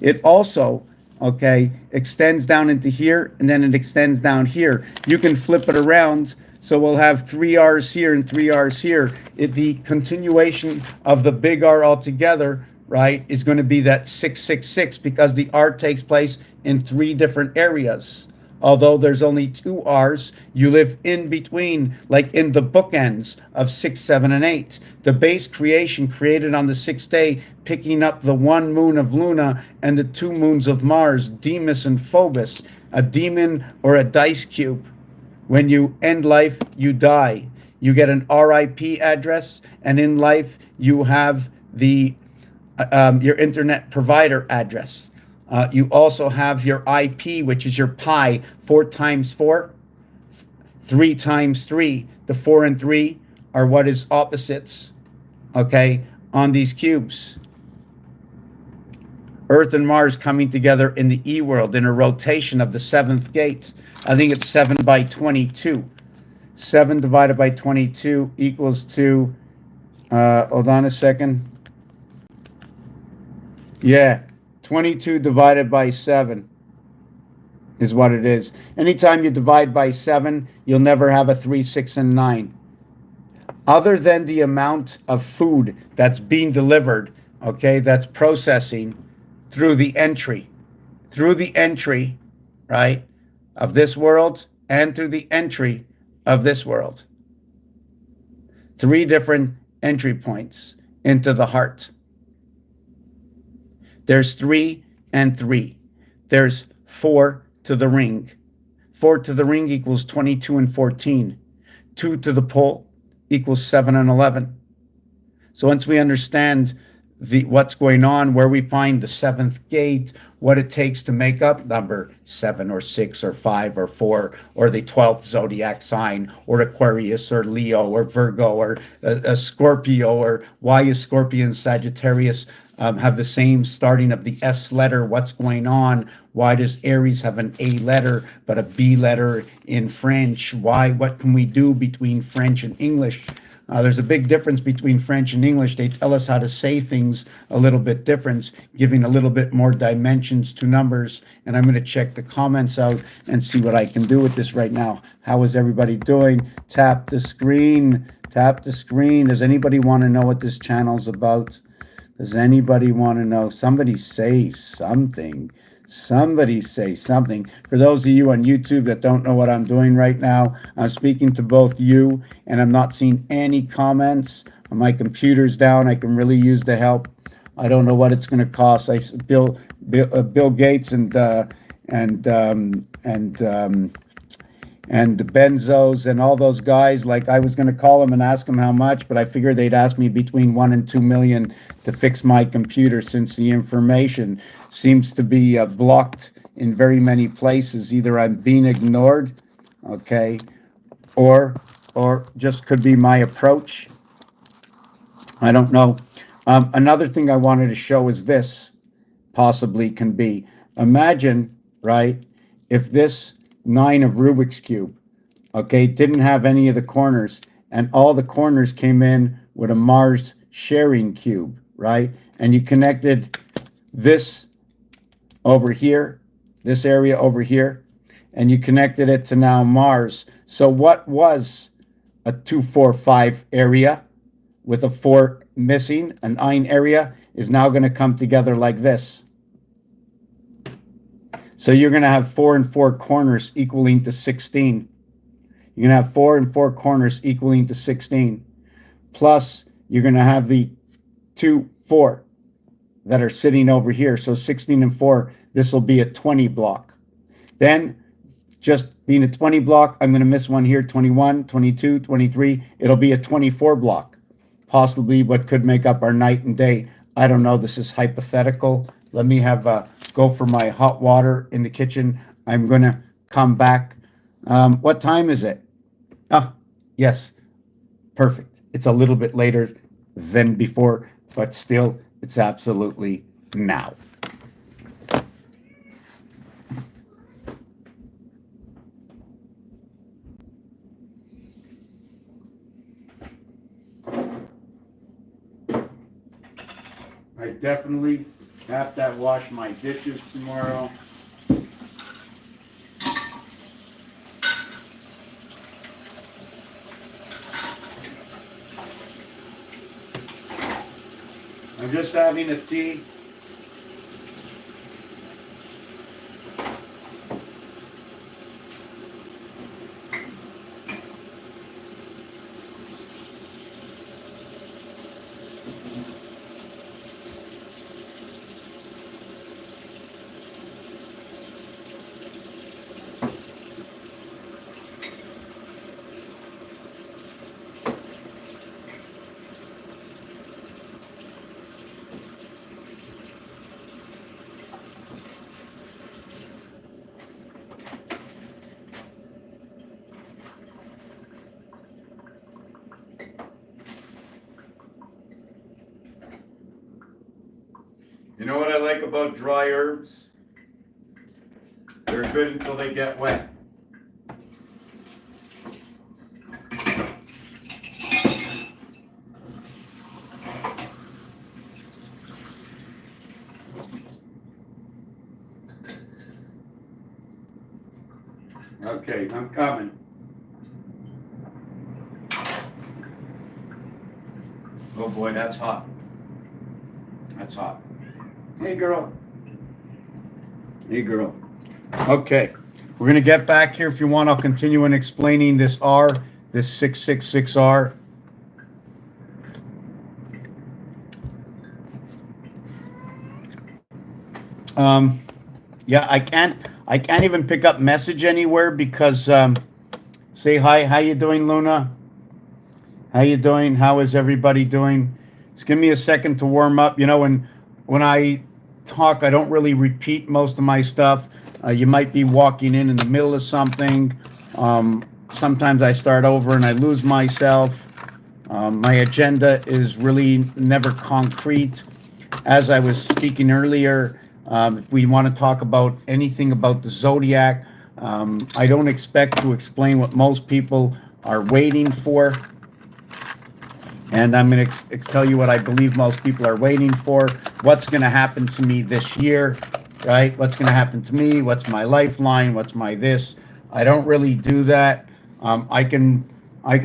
It also, okay, extends down into here, and then it extends down here. You can flip it around, so we'll have 3 R's here and 3 R's here. The continuation of the big R altogether, right, is going to be that 666, because the R takes place in 3 different areas. Although there's only 2 R's, you live in between, like in the bookends of 6, 7, and 8. The base creation created on the 6th day, picking up the 1 moon of Luna and the 2 moons of Mars, Demas and Phobos, a demon or a dice cube. When you end life, you die. You get an RIP address, and in life, you have the your internet provider address. You also have your IP, which is your pi, 4 times 4, 3 times 3. The 4 and 3 are what is opposites, okay, on these cubes. Earth and Mars coming together in the E world in a rotation of the 7th gate. I think it's 7 by 22. 7 divided by 22 equals to, hold on a second. Yeah, 22 divided by 7 is what it is. Anytime you divide by 7, you'll never have a 3, 6, and 9. Other than the amount of food that's being delivered, okay, that's processing through the entry, right, of this world, and through the entry of this world. 3 different entry points into the heart. There's 3 and 3. There's 4 to the ring. 4 to the ring equals 22 and 14. 2 to the pole equals 7 and 11. So once we understand what's going on, where we find the 7th gate, what it takes to make up number 7 or 6 or 5 or 4, or the 12th zodiac sign, or Aquarius or Leo or Virgo or a Scorpio, or why is Scorpio and Sagittarius have the same starting of the S letter? What's going on? Why does Aries have an A letter but a B letter in French? Why? What can we do between French and English? There's a big difference between French and English. They tell us how to say things a little bit different, giving a little bit more dimensions to numbers. And I'm going to check the comments out and see what I can do with this right now. How is everybody doing? Tap the screen. Tap the screen. Does anybody want to know what this channel's about? Does anybody want to know? Somebody say something. Somebody say something. For those of you on YouTube that don't know what I'm doing right now, I'm speaking to both you, and I'm not seeing any comments. My computer's down. I can really use the help. I don't know what it's going to cost. Bill Gates and and the benzos and all those guys. Like, I was going to call them and ask them how much, but I figured they'd ask me between 1 and 2 million to fix my computer, since the information seems to be blocked in very many places. Either I'm being ignored, okay, or just could be my approach. I don't know. Another thing I wanted to show is this possibly can be. Imagine, right, if this 9 of Rubik's Cube, okay, didn't have any of the corners, and all the corners came in with a Mars sharing cube, right? And you connected this over here, this area over here, and you connected it to now Mars. So what was a 2, 4, 5 area with a 4 missing, a 9 area, is now going to come together like this. So you're going to have 4 and 4 corners equaling to 16. You're going to have 4 and 4 corners equaling to 16. Plus, you're going to have the 2, 4 that are sitting over here. So 16 and 4, this will be a 20 block. Then, just being a 20 block, I'm going to miss one here, 21, 22, 23. It'll be a 24 block. Possibly what could make up our night and day. I don't know. This is hypothetical. Let me have go for my hot water in the kitchen. I'm going to come back. What time is it? Oh, yes. Perfect. It's a little bit later than before, but still, it's absolutely now. I definitely have to wash my dishes tomorrow. I'm just having a tea. You know what I like about dry herbs? They're good until they get wet. Okay, I'm coming. Oh boy, that's hot. That's hot. Hey, girl. Hey, girl. Okay, we're going to get back here. If you want, I'll continue in explaining this R, this 666R. Yeah, I can't even pick up message anywhere because, say hi. How you doing, Luna? How you doing? How is everybody doing? Just give me a second to warm up. You know, when I talk, I don't really repeat most of my stuff. You might be walking in the middle of something. Sometimes I start over and I lose myself. My agenda is really never concrete. As I was speaking earlier, if we want to talk about anything about the zodiac, I don't expect to explain what most people are waiting for. And I'm going to tell you what I believe most people are waiting for. What's going to happen to me this year, right? What's going to happen to me? What's my lifeline? What's my this? I don't really do that. I can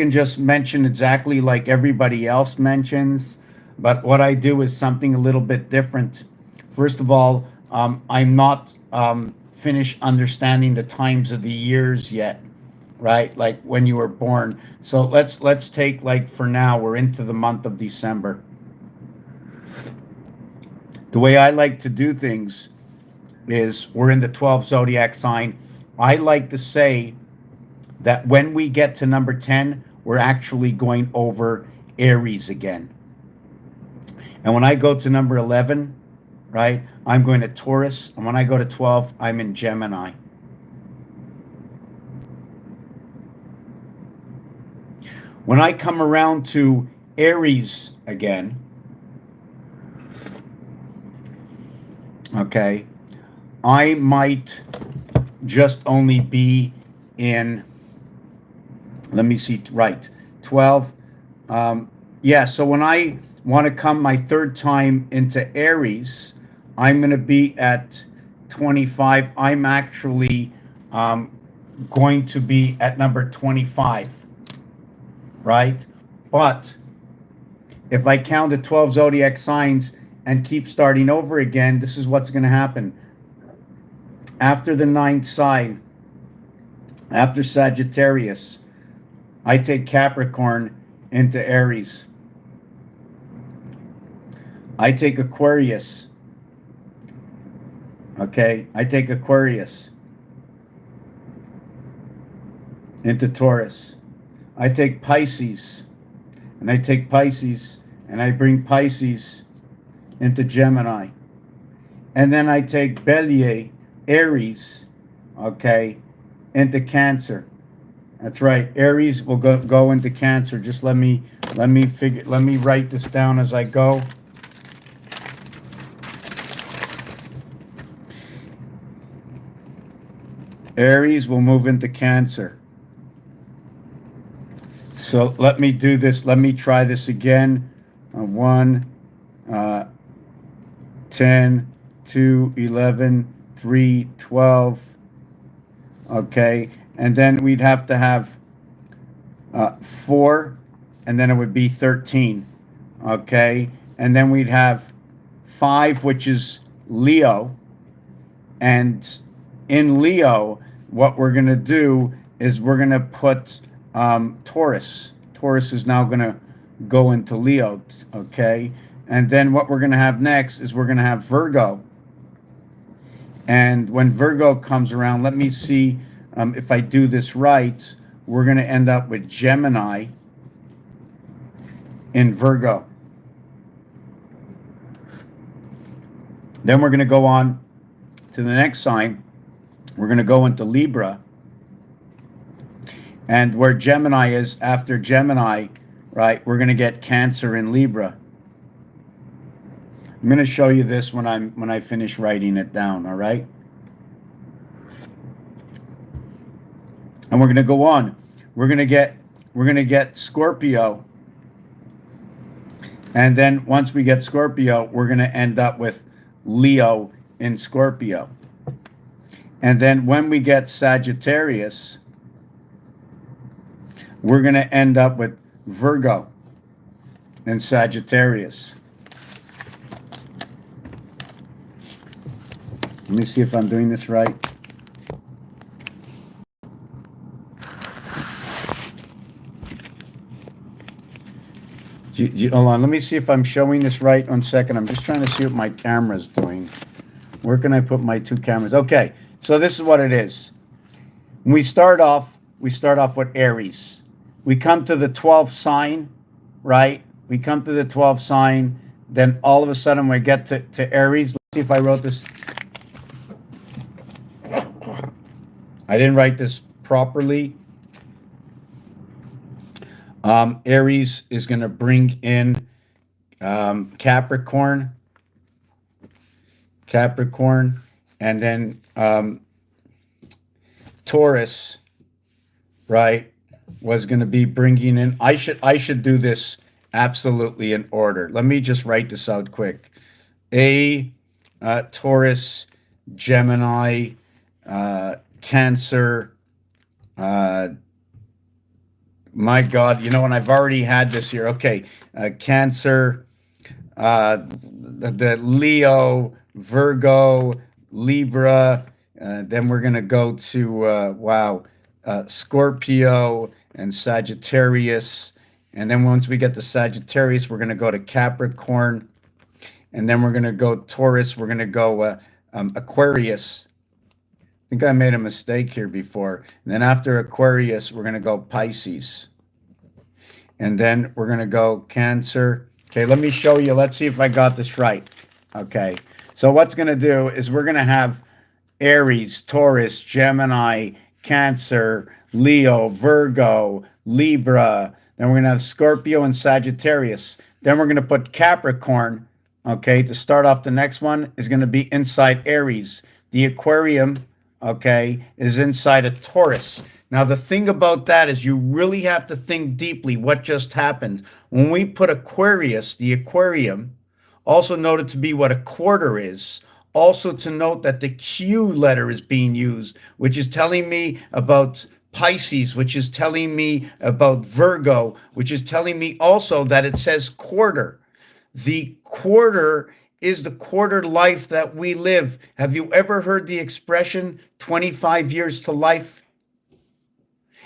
just mention exactly like everybody else mentions, but what I do is something a little bit different. First of all, I'm not finished understanding the times of the years yet. Right, like when you were born. So let's take, like, for now, we're into the month of December. The way I like to do things is we're in the 12th zodiac sign. I like to say that when we get to number 10, we're actually going over Aries again. And when I go to number 11, right, I'm going to Taurus. And when I go to 12, I'm in Gemini. When I come around to Aries again, okay, I might just only be in, let me see, right, 12. Yeah, so when I want to come my third time into Aries, I'm going to be at 25. I'm actually going to be at number 25, right? But if I count the 12 zodiac signs and keep starting over again, this is what's going to happen. After the 9th sign, after Sagittarius, I take Capricorn into Aries. I take Aquarius. Okay, I take Aquarius into Taurus. I take Pisces, and I take Pisces, and I bring Pisces into Gemini. And then I take Bélier, Aries, okay, into Cancer. That's right. Aries will go into Cancer. Just let me write this down as I go. Aries will move into Cancer. So let me do this. Let me try this again. 1, 10, 2, 11, 3, 12. Okay. And then we'd have to have 4, and then it would be 13. Okay. And then we'd have 5, which is Leo. And in Leo, what we're going to do is we're going to put Taurus. Taurus is now going to go into Leo. Okay. And then what we're going to have next is we're going to have Virgo. And when Virgo comes around, let me see if I do this right. We're going to end up with Gemini in Virgo. Then we're going to go on to the next sign. We're going to go into Libra. And where Gemini is, after Gemini, right, we're going to get Cancer in Libra. I'm going to show you this when I finish writing it down, all right? And we're going to go on. We're going to get Scorpio. And then once we get Scorpio, we're going to end up with Leo in Scorpio. And then when we get Sagittarius, we're going to end up with Virgo and Sagittarius. Let me see if I'm doing this right. Hold on, let me see if I'm showing this right. 1 second. I'm just trying to see what my camera's doing. Where can I put my 2 cameras? Okay, so this is what it is. When we start off with Aries. We come to the 12th sign, right? We come to the 12th sign. Then all of a sudden we get to Aries. Let's see if I wrote this. I didn't write this properly. Aries is going to bring in Capricorn, and then Taurus, right, was going to be bringing in. I should do this absolutely in order. Let me just write this out quick. Taurus, Gemini, Cancer. My God, and I've already had this here. Okay, Cancer, the Leo, Virgo, Libra. Then we're going to go to, Scorpio and Sagittarius. And then once we get to Sagittarius, we're going to go to Capricorn. And then we're going to go Taurus. We're going to go Aquarius. think I made a mistake here before. And then after Aquarius, we're going to go Pisces. And then we're going to go Cancer. Okay, let me show you. Let's see if I got this right. Okay, so what's going to do is we're going to have Aries, Taurus, Gemini, Cancer, Leo, Virgo, Libra. Then we're going to have Scorpio and Sagittarius. Then we're going to put Capricorn. Okay, to start off, the next one is going to be inside Aries. The Aquarium, okay, is inside a Taurus. Now, the thing about that is you really have to think deeply what just happened. When we put Aquarius, the Aquarium, also noted to be what a quarter is, also to note that the Q letter is being used, which is telling me about Pisces, which is telling me about Virgo, which is telling me also that it says quarter. The quarter is the quarter life that we live. Have you ever heard the expression 25 years to life?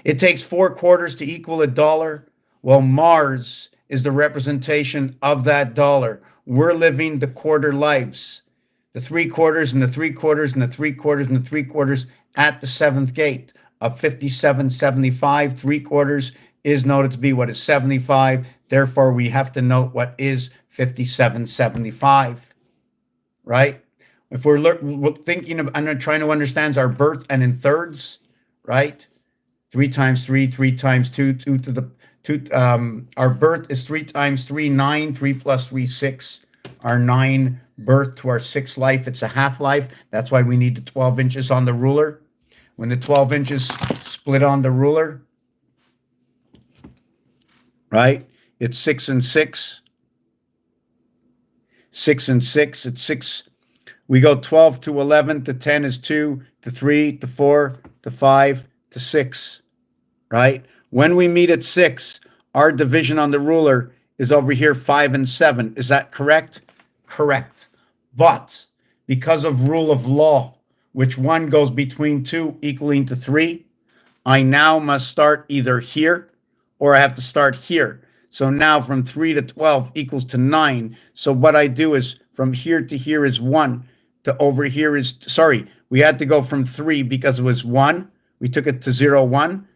It takes 4 quarters to equal a dollar. Well, Mars is the representation of that dollar. We're living the quarter lives, the 3 quarters and the 3 quarters and the 3 quarters and the 3 quarters at the 7th gate of 5775. 3 quarters is noted to be what is 75. Therefore, we have to note what is 5775, right? If we're thinking of, I'm trying to understand our birth and in thirds, right? 3 times 3, 3 times 2, 2 to the 2. Our birth is 3 times 3, 9. 3 plus 3, 6. Our 9 birth to our 6 life. It's a half life. That's why we need the 12 inches on the ruler. When the 12 inches split on the ruler, right? It's 6 and 6. 6 and 6. It's 6. We go 12 to 11 to 10 is 2 to 3 to 4 to 5 to 6, right? When we meet at 6, our division on the ruler is over here 5 and 7. Is that correct? Correct. But because of rule of law, which 1 goes between 2 equaling to 3, I now must start either here or I have to start here. So now from 3 to 12 equals to 9. So what I do is from here to here is 1. To over here is, sorry, we had to go from 3 because it was 1. We took it to 0, 1.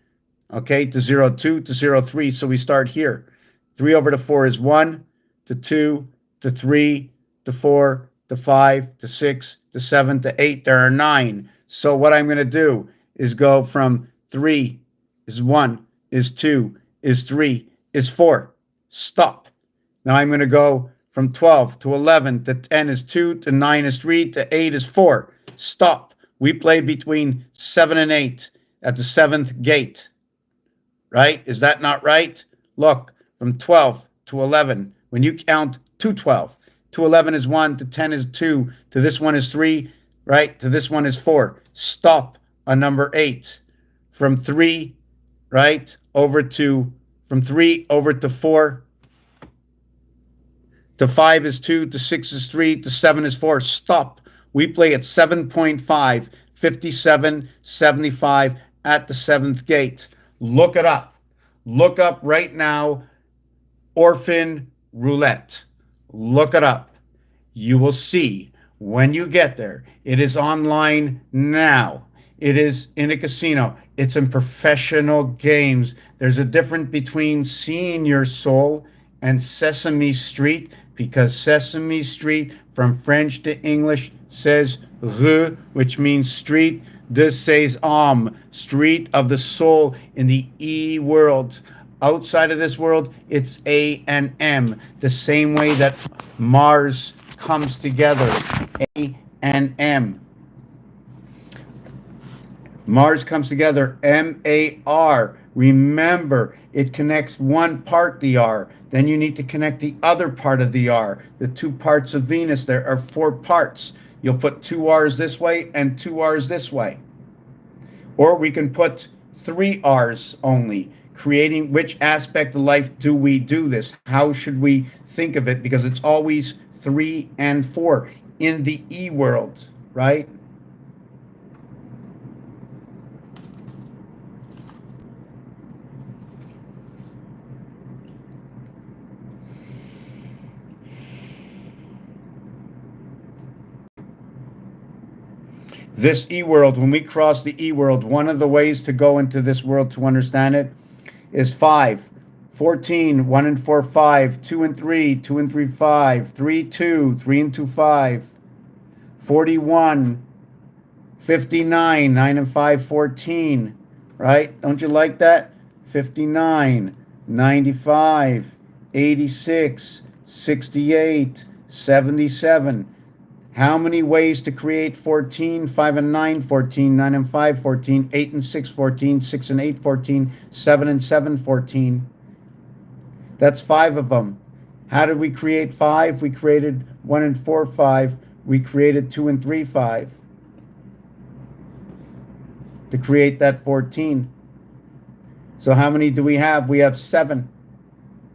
Okay, to 0, 2, to 0, 3. So we start here. 3 over to 4 is 1, to 2, to 3, to 4, to 5, to 6, to 7, to 8. There are 9. So what I'm going to do is go from 3 is 1, is 2, is 3, is 4. Stop. Now I'm going to go from 12 to 11 to 10 is 2 to 9 is 3 to 8 is 4. Stop. We played between 7 and 8 at the 7th gate. Right? Is that not right? Look, from 12 to 11, when you count to 12, to 11 is 1, to 10 is 2, to this one is 3, right? To this one is 4. Stop on number 8. From 3, right, from 3 over to 4, to 5 is 2, to 6 is 3, to 7 is 4. Stop. We play at 7.5, 57, 75 at the 7th gate. Look it up. Look up right now, Orphan Roulette. Look it up. You will see when you get there. It is online now. It is in a casino. It's in professional games. There's a difference between Seeing Your Soul and Sesame Street, because Sesame Street, from French to English, says rue, which means street. This says street of the soul in the E world. Outside of this world, it's A and M. The same way that Mars comes together, A and M. Mars comes together, M-A-R. Remember, it connects one part, the R. Then you need to connect the other part of the R. The 2 parts of Venus, there are 4 parts. You'll put 2 R's this way and 2 R's this way. Or we can put 3 R's only, creating which aspect of life do we do this? How should we think of it? Because it's always 3 and 4 in the E world, right? This E-world, when we cross the E-world, one of the ways to go into this world to understand it is 5, 14, 1 and 4, 5, 2 and 3, 2 and 3, 5, 3, 2, 3 and 2, 5, 41, 59, 9 and 5, 14, right? Don't you like that? 59, 95, 86, 68, 77. How many ways to create 14? 5 and 9, 14, 9 and 5, 14, 8 and 6, 14, 6 and 8, 14, 7 and 7, 14. That's 5 of them. How did we create 5? We created 1 and 4, 5. We created 2 and 3, 5. To create that 14. So how many do we have? We have 7.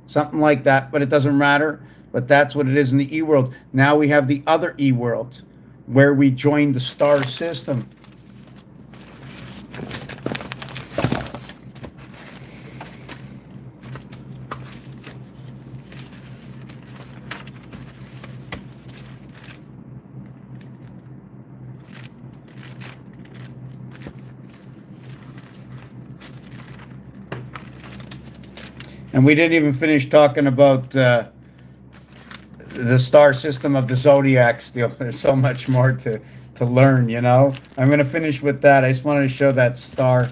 Something like that, but it doesn't matter. But that's what it is in the E-world. Now we have the other E-world, where we join the star system. And we didn't even finish talking about the star system of the zodiac still. There's so much more to learn, you know. I'm going to finish with that. I just wanted to show that star.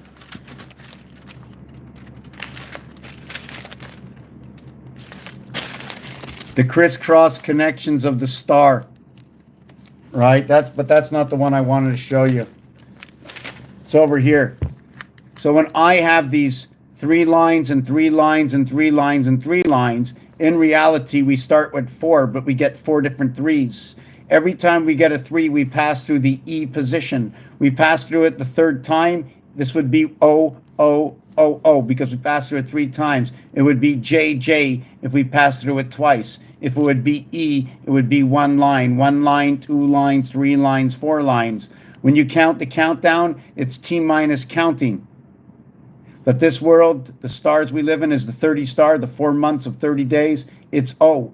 The crisscross connections of the star. Right? But that's not the one I wanted to show you. It's over here. So when I have these 3 lines and 3 lines and 3 lines and 3 lines, in reality, we start with 4, but we get 4 different 3s. Every time we get a 3, we pass through the E position. We pass through it the 3rd time. This would be O, O, O, O, because we passed through it 3 times. It would be J, J if we pass through it twice. If it would be E, it would be 1 line, 1 line, 2 lines, 3 lines, 4 lines. When you count the countdown, it's T minus counting. But this world, the stars we live in, is the 30 star, the 4 months of 30 days. It's O.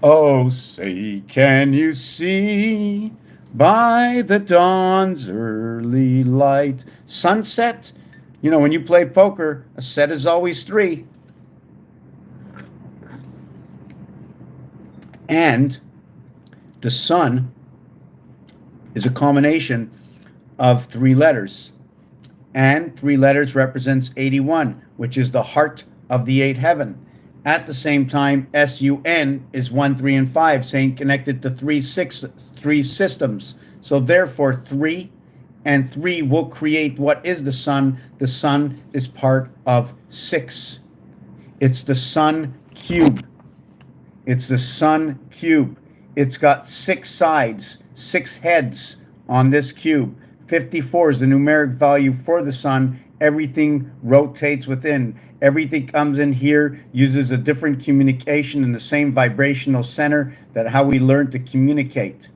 Oh, say, can you see by the dawn's early light? Sunset? You know, when you play poker, a set is always 3. And the sun is a combination of 3 letters. And 3 letters represents 81, which is the heart of the 8th heaven. At the same time, SUN is 1, 3, and 5, saying connected to 3 systems. So therefore, 3 and 3 will create what is the sun. The sun is part of 6. It's the sun cube. It's the sun cube. It's got 6 sides, 6 heads on this cube. 54 is the numeric value for the sun. Everything rotates within. Everything comes in here, uses a different communication in the same vibrational center that how we learn to communicate.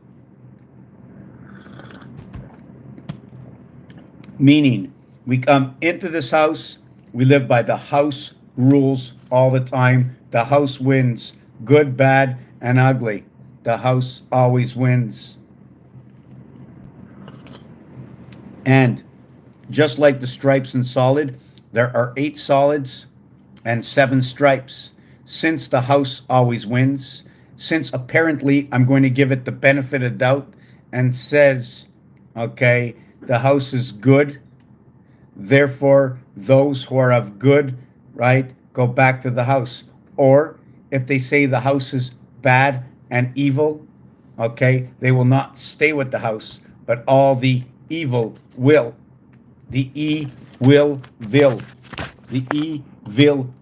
Meaning, we come into this house, we live by the house rules all the time. The house wins, good, bad, and ugly. The house always wins. And just like the stripes in solid, there are 8 solids and 7 stripes. Since the house always wins, since apparently I'm going to give it the benefit of doubt and says, okay, the house is good, therefore those who are of good, right, go back to the house. Or if they say the house is bad and evil, okay, they will not stay with the house, but all the evil will. The will. The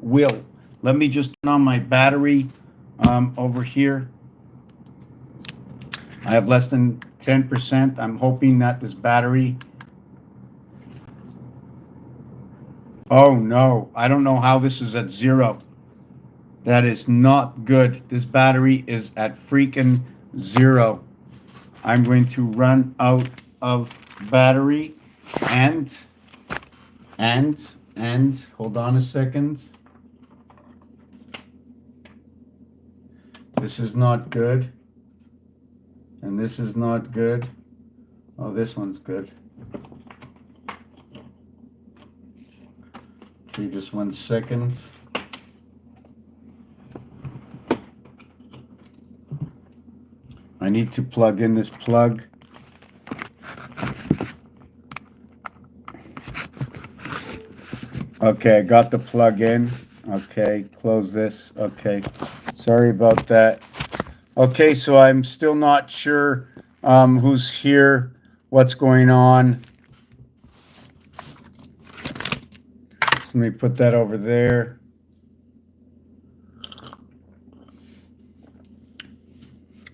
will. Let me just turn on my battery over here. I have less than 10%. I'm hoping that this battery... Oh no, I don't know how this is at 0. That is not good. This battery is at freaking 0. I'm going to run out of battery and hold on a second. This is not good. And this is not good. Oh, this one's good. Okay, just 1 second. I need to plug in this plug. Okay, I got the plug in. Okay, close this. Okay, sorry about that. Okay, so I'm still not sure who's here, what's going on. So let me put that over there.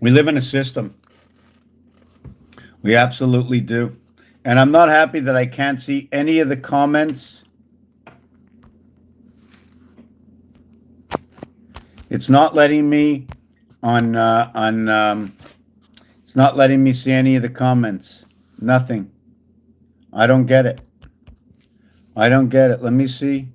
We live in a system. We absolutely do. And I'm not happy that I can't see any of the comments. It's not letting me it's not letting me see any of the comments. Nothing. I don't get it. I don't get it. Let me see.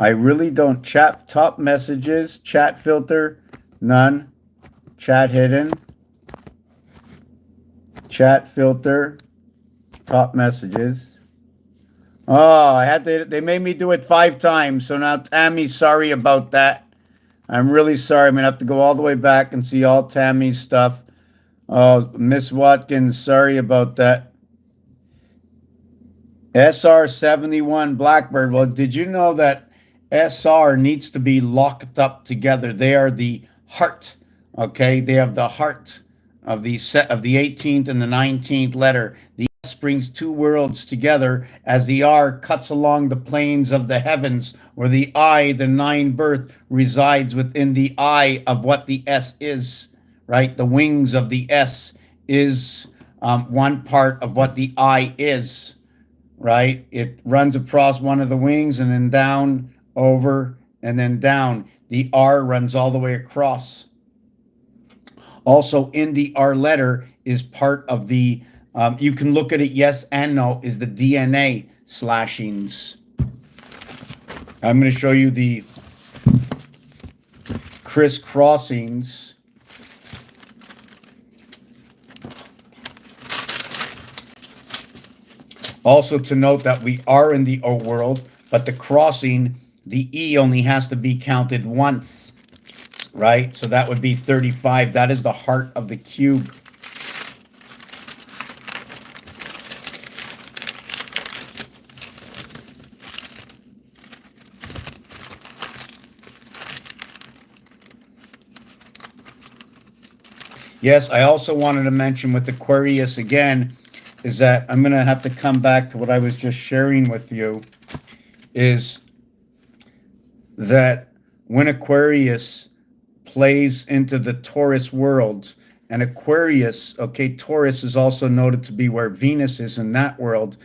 I really don't. Chat top messages, chat filter, none. Chat hidden. Chat filter, top messages. Oh, I had to, they made me do it 5 times. So now Tammy, sorry about that. I'm really sorry. I'm going to have to go all the way back and see all Tammy's stuff. Oh, Miss Watkins, sorry about that. SR71 Blackbird. Well, did you know that SR needs to be locked up together? They are the heart, okay? They have the heart of the set of the 18th and the 19th letter. The S brings 2 worlds together as the R cuts along the planes of the heavens, where the I, the 9 birth, resides within the I of what the S is, right? The wings of the S is one part of what the I is, right? It runs across one of the wings and then down, over, and then down. The R runs all the way across. Also, in the R letter is part of the, you can look at it yes and no, is the DNA slashings. I'm going to show you the crisscrossings. Also to note that we are in the O world, but the crossing, the E only has to be counted once, right? So that would be 35. That is the heart of the cube. Yes, I also wanted to mention with Aquarius again, is that I'm going to have to come back to what I was just sharing with you, is that when Aquarius plays into the Taurus world, and Aquarius, okay, Taurus is also noted to be where Venus is in that world,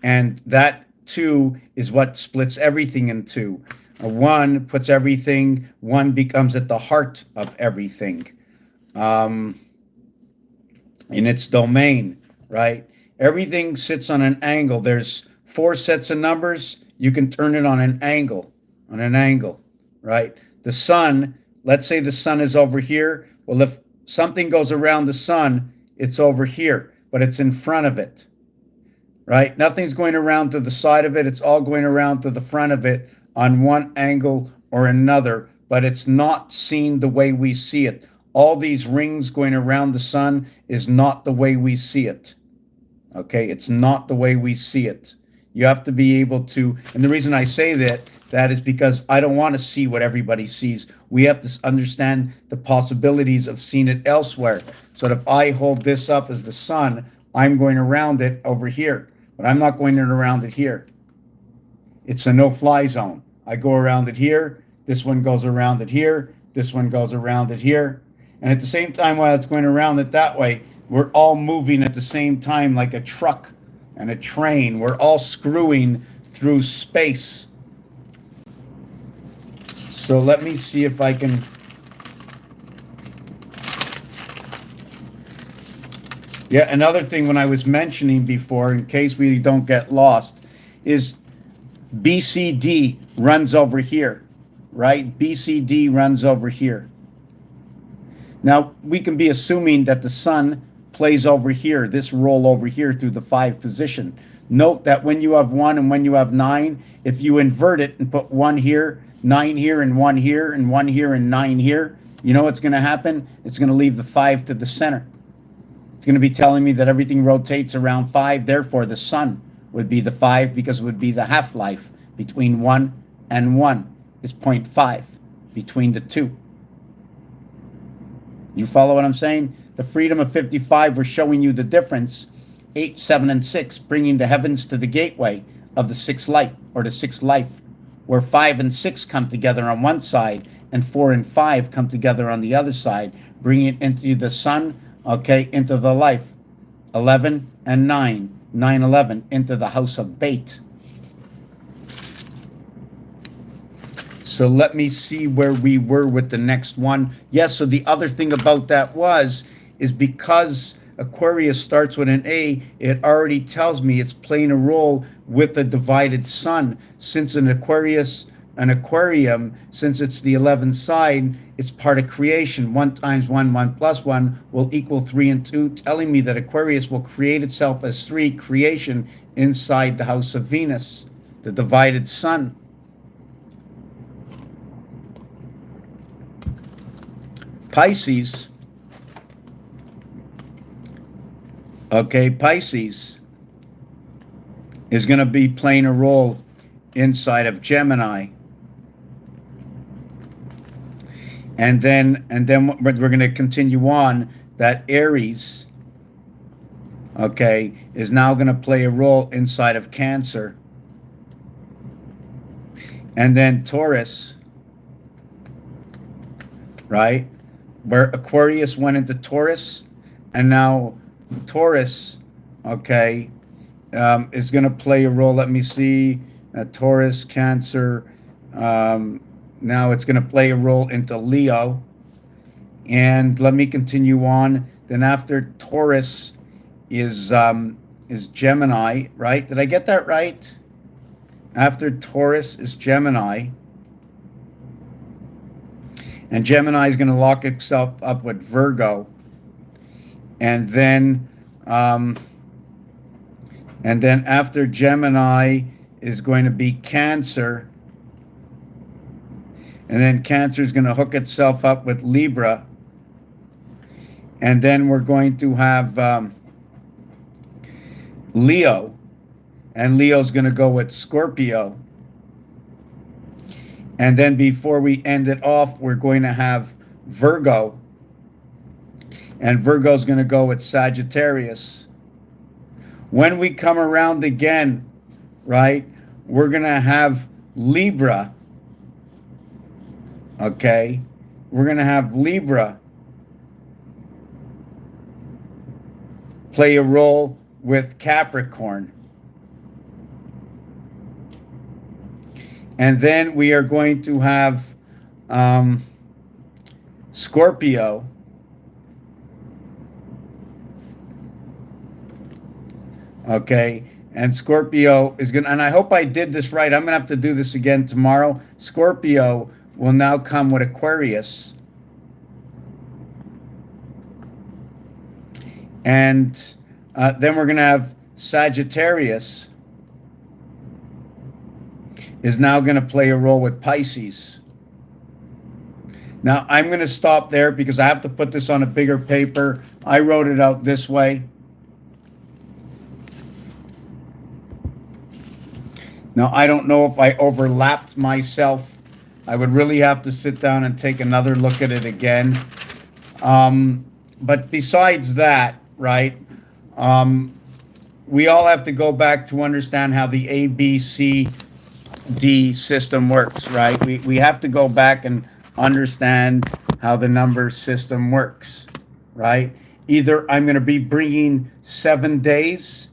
and that too is what splits everything in two. One puts everything, one becomes at the heart of everything. In its domain, right? Everything sits on an angle. There's 4 sets of numbers. You can turn it on an angle, right? The sun, let's say the sun is over here. Well, if something goes around the sun, it's over here, but it's in front of it, right? Nothing's going around to the side of it. It's all going around to the front of it on one angle or another, but it's not seen the way we see it. All these rings going around the sun is not the way we see it. Okay, it's not the way we see it. You have to be able to, and the reason I say that is because I don't want to see what everybody sees. We have to understand the possibilities of seeing it elsewhere. So that if I hold this up as the sun, I'm going around it over here, but I'm not going around it here. It's a no-fly zone. I go around it here, this one goes around it here, this one goes around it here. And at the same time, while it's going around it that way, we're all moving at the same time like a truck and a train. We're all screwing through space. So let me see if I can... Yeah, another thing when I was mentioning before, in case we don't get lost, is BCD runs over here, right? BCD runs over here. Now, we can be assuming that the sun plays over here, this roll over here through the 5 position. Note that when you have 1 and when you have 9, if you invert it and put 1 here, 9 here, and 1 here, and 1 here, and 9 here, you know what's going to happen? It's going to leave the 5 to the center. It's going to be telling me that everything rotates around 5. Therefore, the sun would be the 5 because it would be the half-life between 1 and 1 is 0.5 between the two. You follow what I'm saying? The freedom of 55, we're showing you the difference. 8, 7, and 6, bringing the heavens to the gateway of the 6th light, or the 6th life, where 5 and 6 come together on one side, and 4 and 5 come together on the other side, bringing it into the sun, okay, into the life. 11 and 9, 9, 11, into the house of Bait. So let me see where we were with the next one. Yes, so the other thing about that is because Aquarius starts with an A, it already tells me it's playing a role with a divided sun. Since an aquarium, since it's the 11th side, it's part of creation. 1 times 1, 1 plus 1 will equal 3 and 2, telling me that Aquarius will create itself as 3, creation, inside the house of Venus, the divided sun. Pisces, okay, Pisces is going to be playing a role inside of Gemini. And then we're going to continue on that Aries, okay, is now going to play a role inside of Cancer. And then Taurus, right? Where Aquarius went into Taurus, and now Taurus, okay, is going to play a role. Let me see, Taurus, Cancer. Now it's going to play a role into Leo, and let me continue on. Then after Taurus is Gemini, right? Did I get that right? After Taurus is Gemini. And Gemini is going to lock itself up with Virgo, and then after Gemini is going to be Cancer, and then Cancer is going to hook itself up with Libra, and then we're going to have Leo, and Leo's going to go with Scorpio. And then before we end it off, we're going to have Virgo. And Virgo's going to go with Sagittarius. When we come around again, right, we're going to have Libra. Okay? We're going to have Libra play a role with Capricorn. And then we are going to have Scorpio. Okay, and Scorpio is going to, and I hope I did this right. I'm going to have to do this again tomorrow. Scorpio will now come with Aquarius. And then we're going to have Sagittarius is now going to play a role with Pisces. Now, I'm going to stop there because I have to put this on a bigger paper. I wrote it out this way. Now, I don't know if I overlapped myself. I would really have to sit down and take another look at it again. But besides that, right, we all have to go back to understand how the ABCD system works, right? We have to go back and understand how the number system works, right? Either I'm going to be bringing 7 days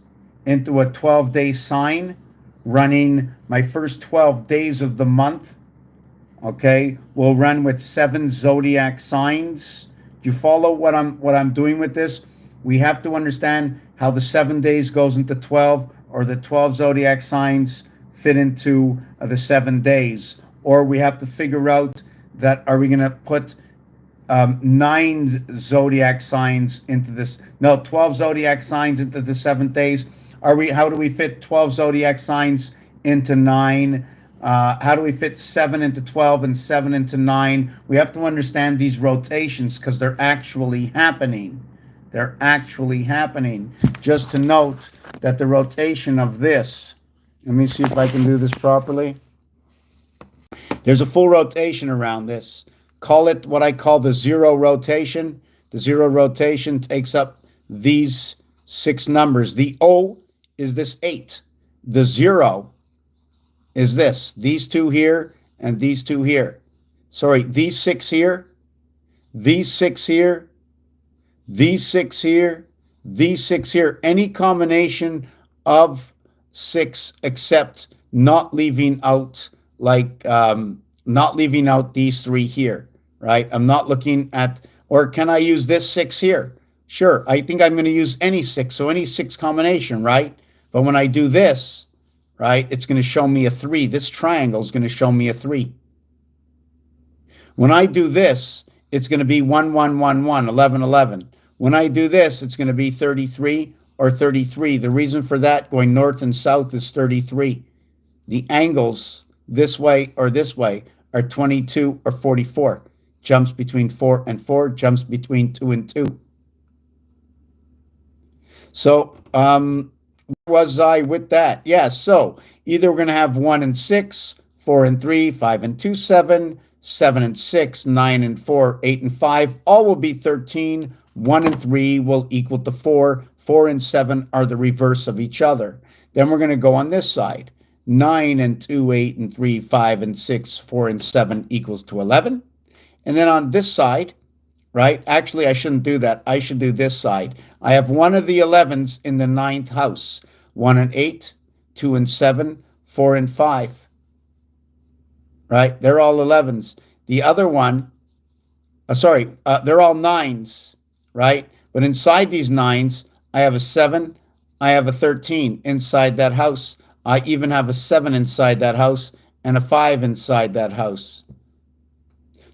into a 12-day sign, running my first 12 days of the month, okay? We'll run with 7 zodiac signs. Do you follow what I'm doing with this? We have to understand how the 7 days goes into 12, or the 12 zodiac signs fit into the 7 days. or we have to figure out that are we going to put 9 zodiac signs into this? No, 12 zodiac signs into the 7 days. Are we? How do we fit 12 zodiac signs into 9? How do we fit 7 into 12 and 7 into 9? We have to understand these rotations because they're actually happening. They're actually happening. Just to note that the rotation of this, let me see if I can do this properly. There's a full rotation around this. Call it what I call the zero rotation. The zero rotation takes up these 6 numbers. The O is this 8. The 0 is this. These 2 here and these 2 here. Sorry, these 6 here, these 6 here, these 6 here, these 6 here. Any combination of 6 except not leaving out not leaving out these 3 here, right? I'm not looking at, or can I use this 6 here? Sure, I think I'm going to use any 6, so any 6 combination, right? But when I do this, right, it's going to show me a 3. This triangle is going to show me a 3. When I do this, it's going to be 1, 1, 1, 1, 11, 11. When I do this, it's going to be 33 or 33. The reason for that, going north and south, is 33. The angles this way or this way are 22 or 44. Jumps between 4 and 4, jumps between 2 and 2. So, where was I with that? Yeah, so either we're going to have 1 and 6, 4 and 3, 5 and 2, 7, 7 and 6, 9 and 4, 8 and 5. All will be 13. 1 and 3 will equal to 4. 4 and 7 are the reverse of each other. Then we're going to go on this side. 9 and 2, 8 and 3, 5 and 6, 4 and 7 equals to 11. And then on this side, right? Actually, I shouldn't do that. I should do this side. I have one of the 11s in the 9th house. 1 and 8, 2 and 7, 4 and 5. Right? They're all 11s. The other one, they're all 9s, right? But inside these 9s, I have a 7, I have a 13 inside that house. I even have a 7 inside that house and a 5 inside that house.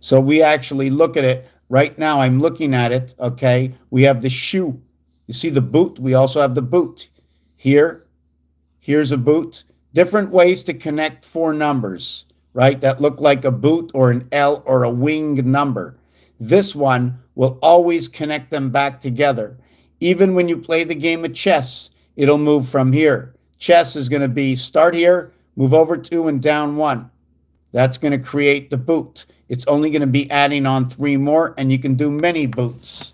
So we actually look at it. Right now, I'm looking at it, okay? We have the shoe. You see the boot? We also have the boot. Here's a boot. Different ways to connect 4 numbers, right? That look like a boot or an L or a winged number. This one will always connect them back together. Even when you play the game of chess, it'll move from here. Chess is going to be start here, move over 2 and down 1. That's going to create the boot. It's only going to be adding on 3 more, and you can do many boots.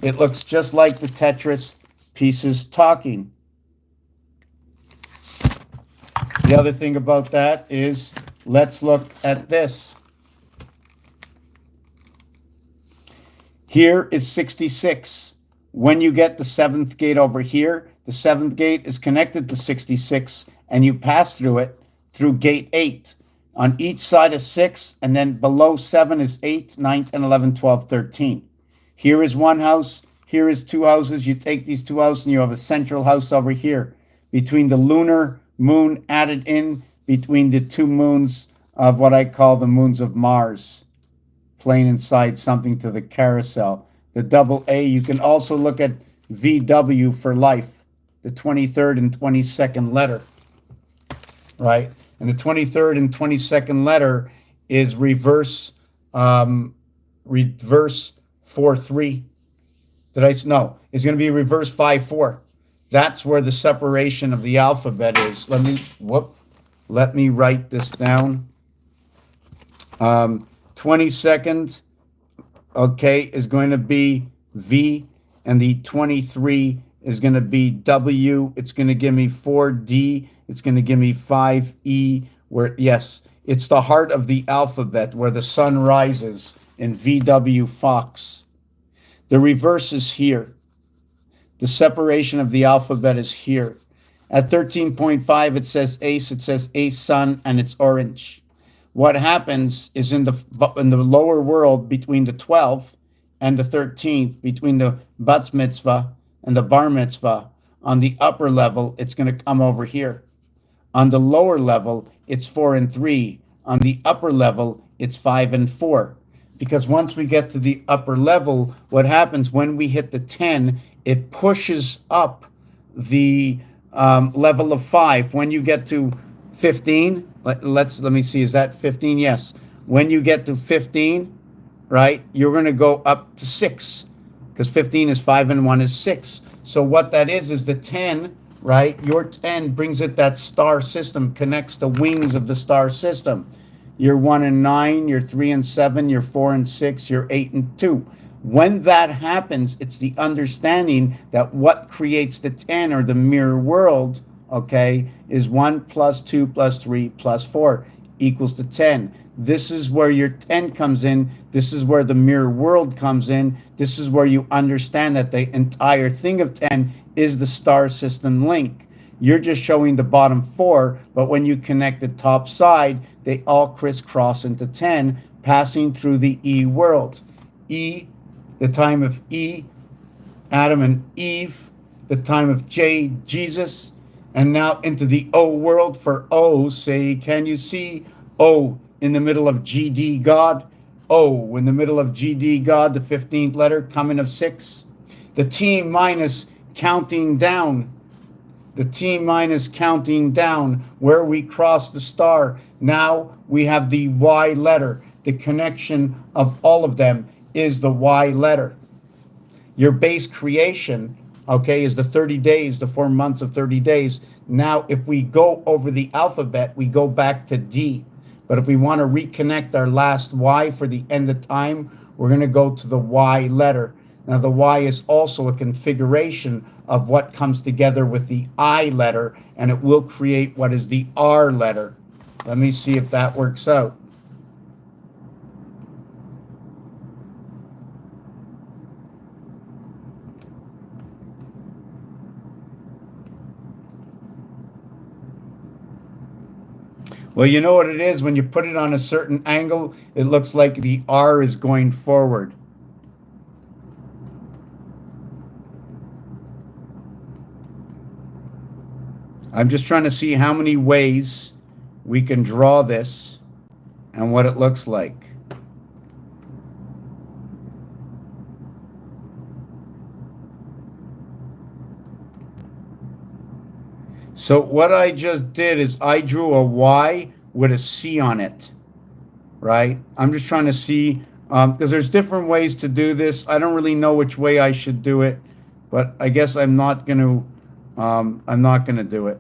It looks just like the Tetris pieces talking. The other thing about that is, let's look at this. Here is 66. When you get the 7th gate over here, the 7th gate is connected to 66, and you pass through it through gate 8. On each side is 6, and then below 7 is 8, 9, 10, 11, 12, 13. Here is 1 house. Here is 2 houses. You take these 2 houses, and you have a central house over here. Between the lunar moon added in, between the 2 moons of what I call the moons of Mars, playing inside something to the carousel. The double A, you can also look at VW for life, the 23rd and 22nd letter, right? And the 23rd and 22nd letter is reverse 4-3. No, it's going to be reverse 5-4. That's where the separation of the alphabet is. Let me write this down. 22nd, okay, is going to be V, and the 23 is going to be W. It's going to give me 4D. It's going to give me 5E, where, yes, it's the heart of the alphabet where the sun rises in VW Fox. The reverse is here. The separation of the alphabet is here. At 13.5, it says ace, sun, and it's orange. What happens is in the lower world, between the 12th and the 13th, between the bat mitzvah and the bar mitzvah, on the upper level, it's going to come over here. On the lower level, it's 4 and 3. on the upper level, it's 5 and 4. Because once we get to the upper level, what happens when we hit the 10, it pushes up the level of 5. When you get to 15, let me see, is that 15? Yes. When you get to 15, right, you're going to go up to 6, because 15 is 5 and 1 is 6. So what that is the 10, right? Your 10 brings it that star system, connects the wings of the star system. You're 1 and 9, you're 3 and 7, you're 4 and 6, you're 8 and 2. When that happens, it's the understanding that what creates the 10, or the mirror world, okay, is 1 plus 2 plus 3 plus 4 equals to 10. This is where your 10 comes in. This is where the mirror world comes in. This is where you understand that the entire thing of 10 is the star system link. You're just showing the bottom 4, but when you connect the top side, they all crisscross into 10, passing through the E world. E, the time of E, Adam and Eve, the time of J, Jesus, and now into the O world for O. Say, can you see O in the middle of GD, God? O in the middle of GD, God, the 15th letter, coming of 6. The T minus counting down. The T minus counting down, where we cross the star. Now we have the Y letter. The connection of all of them is the Y letter. Your base creation, okay, is the 30 days, the 4 months of 30 days. Now, if we go over the alphabet, we go back to D. But if we want to reconnect our last Y for the end of time, we're going to go to the Y letter. Now, the Y is also a configuration of what comes together with the I letter, and it will create what is the R letter. Let me see if that works out. Well, you know what it is? When you put it on a certain angle, it looks like the R is going forward. I'm just trying to see how many ways we can draw this and what it looks like. So what I just did is I drew a Y with a C on it, right? I'm just trying to see, because there's different ways to do this. I don't really know which way I should do it, but I guess I'm not going to do it.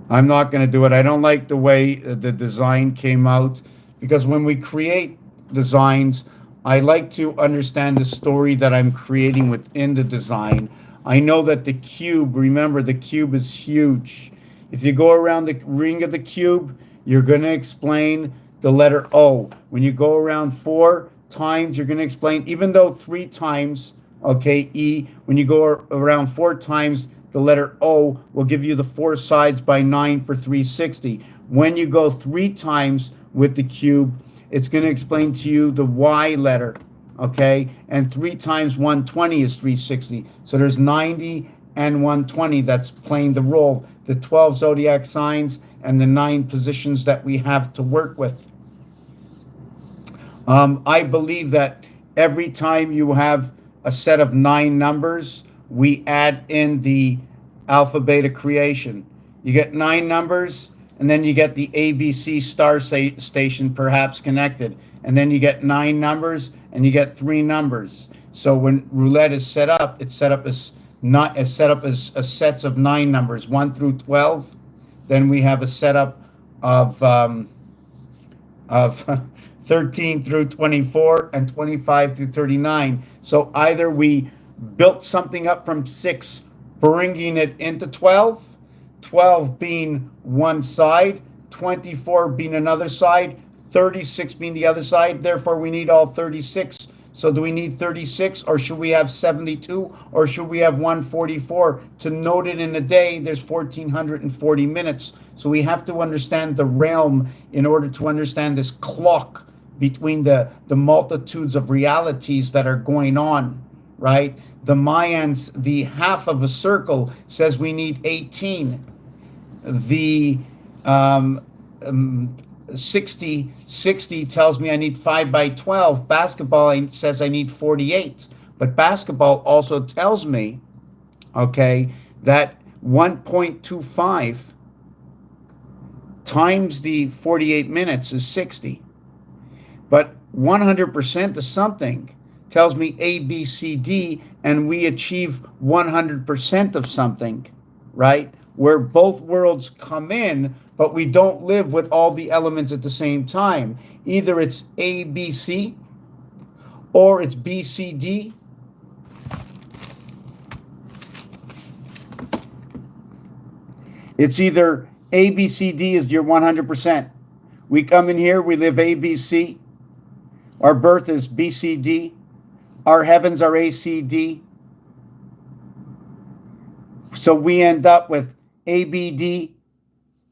I'm not going to do it. I don't like the way the design came out, because when we create designs, I like to understand the story that I'm creating within the design. I know that the cube, remember, the cube is huge. If you go around the ring of the cube, you're going to explain the letter O. When you go around 4 times, you're going to explain, even though 3 times, okay, E, when you go around 4 times, the letter O will give you the 4 sides by 9 for 360. When you go 3 times with the cube, it's going to explain to you the Y letter, okay? And 3 times 120 is 360. So there's 90 and 120 that's playing the role. The 12 zodiac signs and the 9 positions that we have to work with. I believe that every time you have a set of 9 numbers, we add in the alpha beta creation. You get 9 numbers, and then you get the ABC star station perhaps connected. And then you get 9 numbers, and you get 3 numbers. So when roulette is set up, it's set up as sets of 9 numbers, 1 through 12. Then we have a setup of 13 through 24 and 25 through 39. So either we built something up from 6, bringing it into 12, 12 being one side, 24 being another side, 36 being the other side. Therefore, we need all 36. So do we need 36, or should we have 72, or should we have 144? To note it in a day, there's 1,440 minutes. So we have to understand the realm in order to understand this clock between the multitudes of realities that are going on, right? The Mayans, the half of a circle says we need 18. The um, um, 60 tells me I need 5 by 12. Basketball says I need 48. But basketball also tells me, okay, that 1.25 times the 48 minutes is 60. But 100% of something tells me A, B, C, D, and we achieve 100% of something, right? Where both worlds come in, but we don't live with all the elements at the same time. Either it's A, B, C, or it's B, C, D. It's either A, B, C, D is your 100%. We come in here, we live A, B, C. Our birth is B, C, D. Our heavens are A, C, D. So we end up with A, B, D,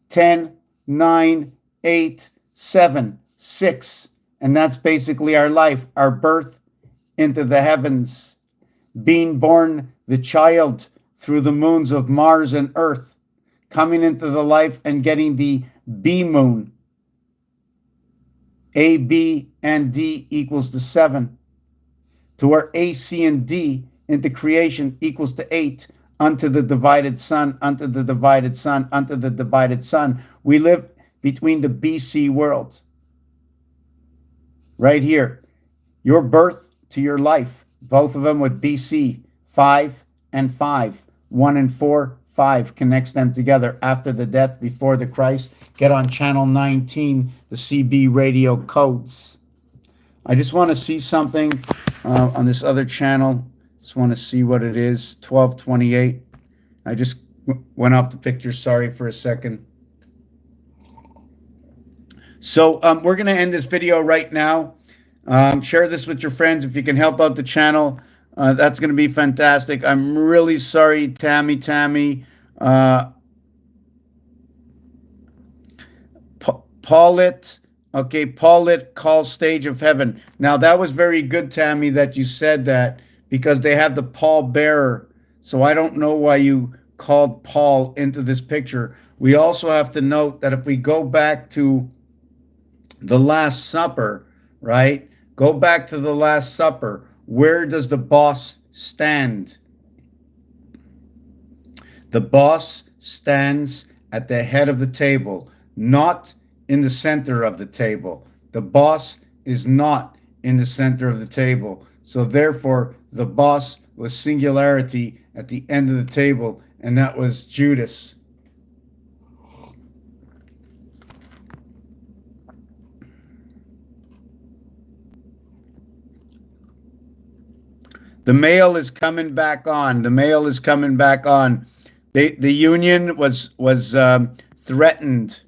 10, 9, 8, 7, 6. And that's basically our life, our birth into the heavens. Being born, the child, through the moons of Mars and Earth. Coming into the life and getting the B moon. A, B, and D equals to 7. To our A, C, and D into creation equals to 8. Unto the divided sun, unto the divided sun, unto the divided sun. We live between the BC worlds. Right here. Your birth to your life. Both of them with BC. 5 and 5. 1 and 4, 5 connects them together. After the death, before the Christ. Get on channel 19, the CB radio codes. I just want to see something on this other channel. Just want to see what it is. 1228. I just went off the picture. Sorry for a second. So we're going to end this video right now. Share this with your friends if you can help out the channel. That's going to be fantastic. I'm really sorry, Tammy. Paulit. Okay, Paulit calls Stage of Heaven. Now, that was very good, Tammy, that you said that, because they have the pallbearer. So I don't know why you called Paul into this picture. We also have to note that if we go back to the Last Supper, right? Go back to the Last Supper. Where does the boss stand? The boss stands at the head of the table, not in the center of the table. The boss is not in the center of the table. So therefore, the boss was singularity at the end of the table, and that was Judas. The mail is coming back on. The mail is coming back on. The union was threatened.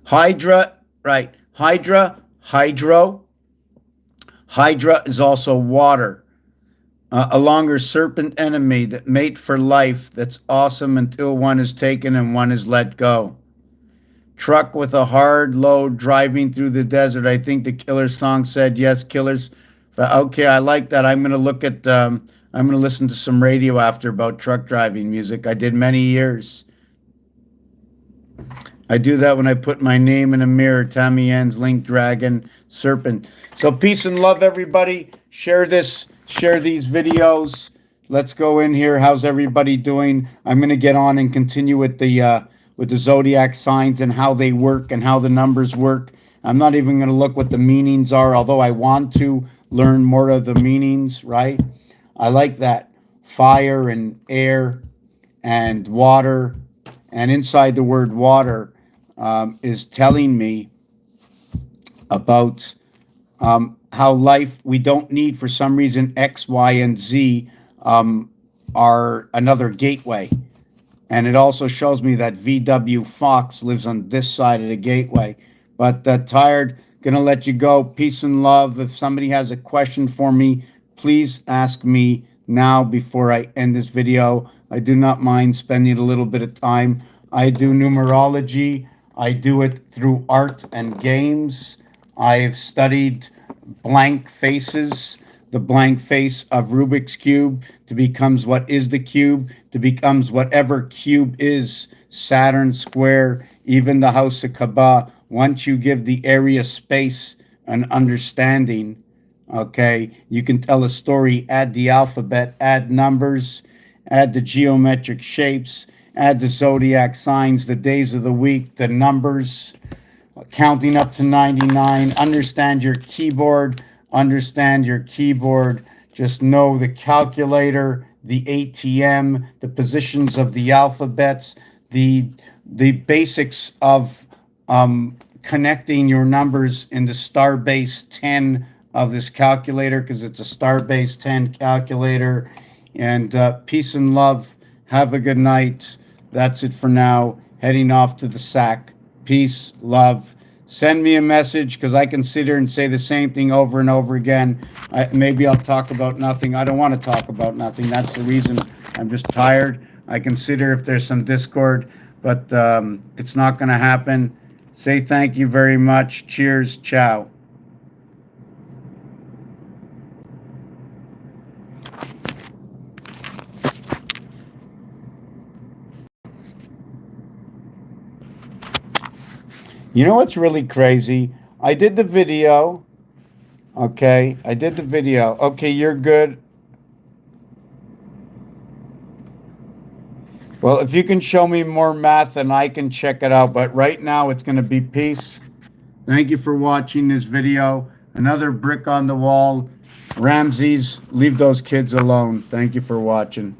Hydra, right? Hydra is also water. A longer serpent enemy that mate for life. That's awesome until one is taken and one is let go. Truck with a hard load driving through the desert. I think the Killers song said, yes, Killers. Okay, I like that. I'm going to look at, I'm going to listen to some radio after about truck driving music. I did many years. I do that when I put my name in a mirror. Tammy Ann's Link Dragon Serpent. So peace and love, everybody. Share this. Share these videos. Let's go in here. How's everybody doing? I'm going to get on and continue with the zodiac signs and how they work and how the numbers work. I'm not even going to look what the meanings are, although I want to learn more of the meanings, right? I like that. Fire and air and water. And inside the word water is telling me about how life, we don't need, for some reason, X, Y, and Z are another gateway. And it also shows me that VW Fox lives on this side of the gateway. But tired, gonna let you go. Peace and love. If somebody has a question for me, please ask me now before I end this video. I do not mind spending a little bit of time. I do numerology. I do it through art and games. I've studied blank faces. the blank face of Rubik's Cube to becomes what is the cube, to becomes whatever cube is, Saturn square, even the house of Kaaba. Once you give the area space and understanding, okay, you can tell a story, add the alphabet, add numbers, add the geometric shapes, add the zodiac signs, the days of the week, the numbers, counting up to 99. Understand your keyboard. Understand your keyboard. Just know the calculator, the ATM, the positions of the alphabets, the basics of connecting your numbers in the star base 10 of this calculator, because it's a star base 10 calculator. And peace and love. Have a good night. That's it for now. Heading off to the sack. Peace, love. Send me a message, because I can sit here and say the same thing over and over again. Maybe I'll talk about nothing. I don't want to talk about nothing. That's the reason. I'm just tired. I consider if there's some discord, but it's not going to happen. Say thank you very much. Cheers. Ciao. You know what's really crazy? I did the video. Okay, I did the video. Okay, you're good. Well, if you can show me more math, then I can check it out. But right now, it's going to be peace. Thank you for watching this video. Another brick on the wall. Ramses, leave those kids alone. Thank you for watching.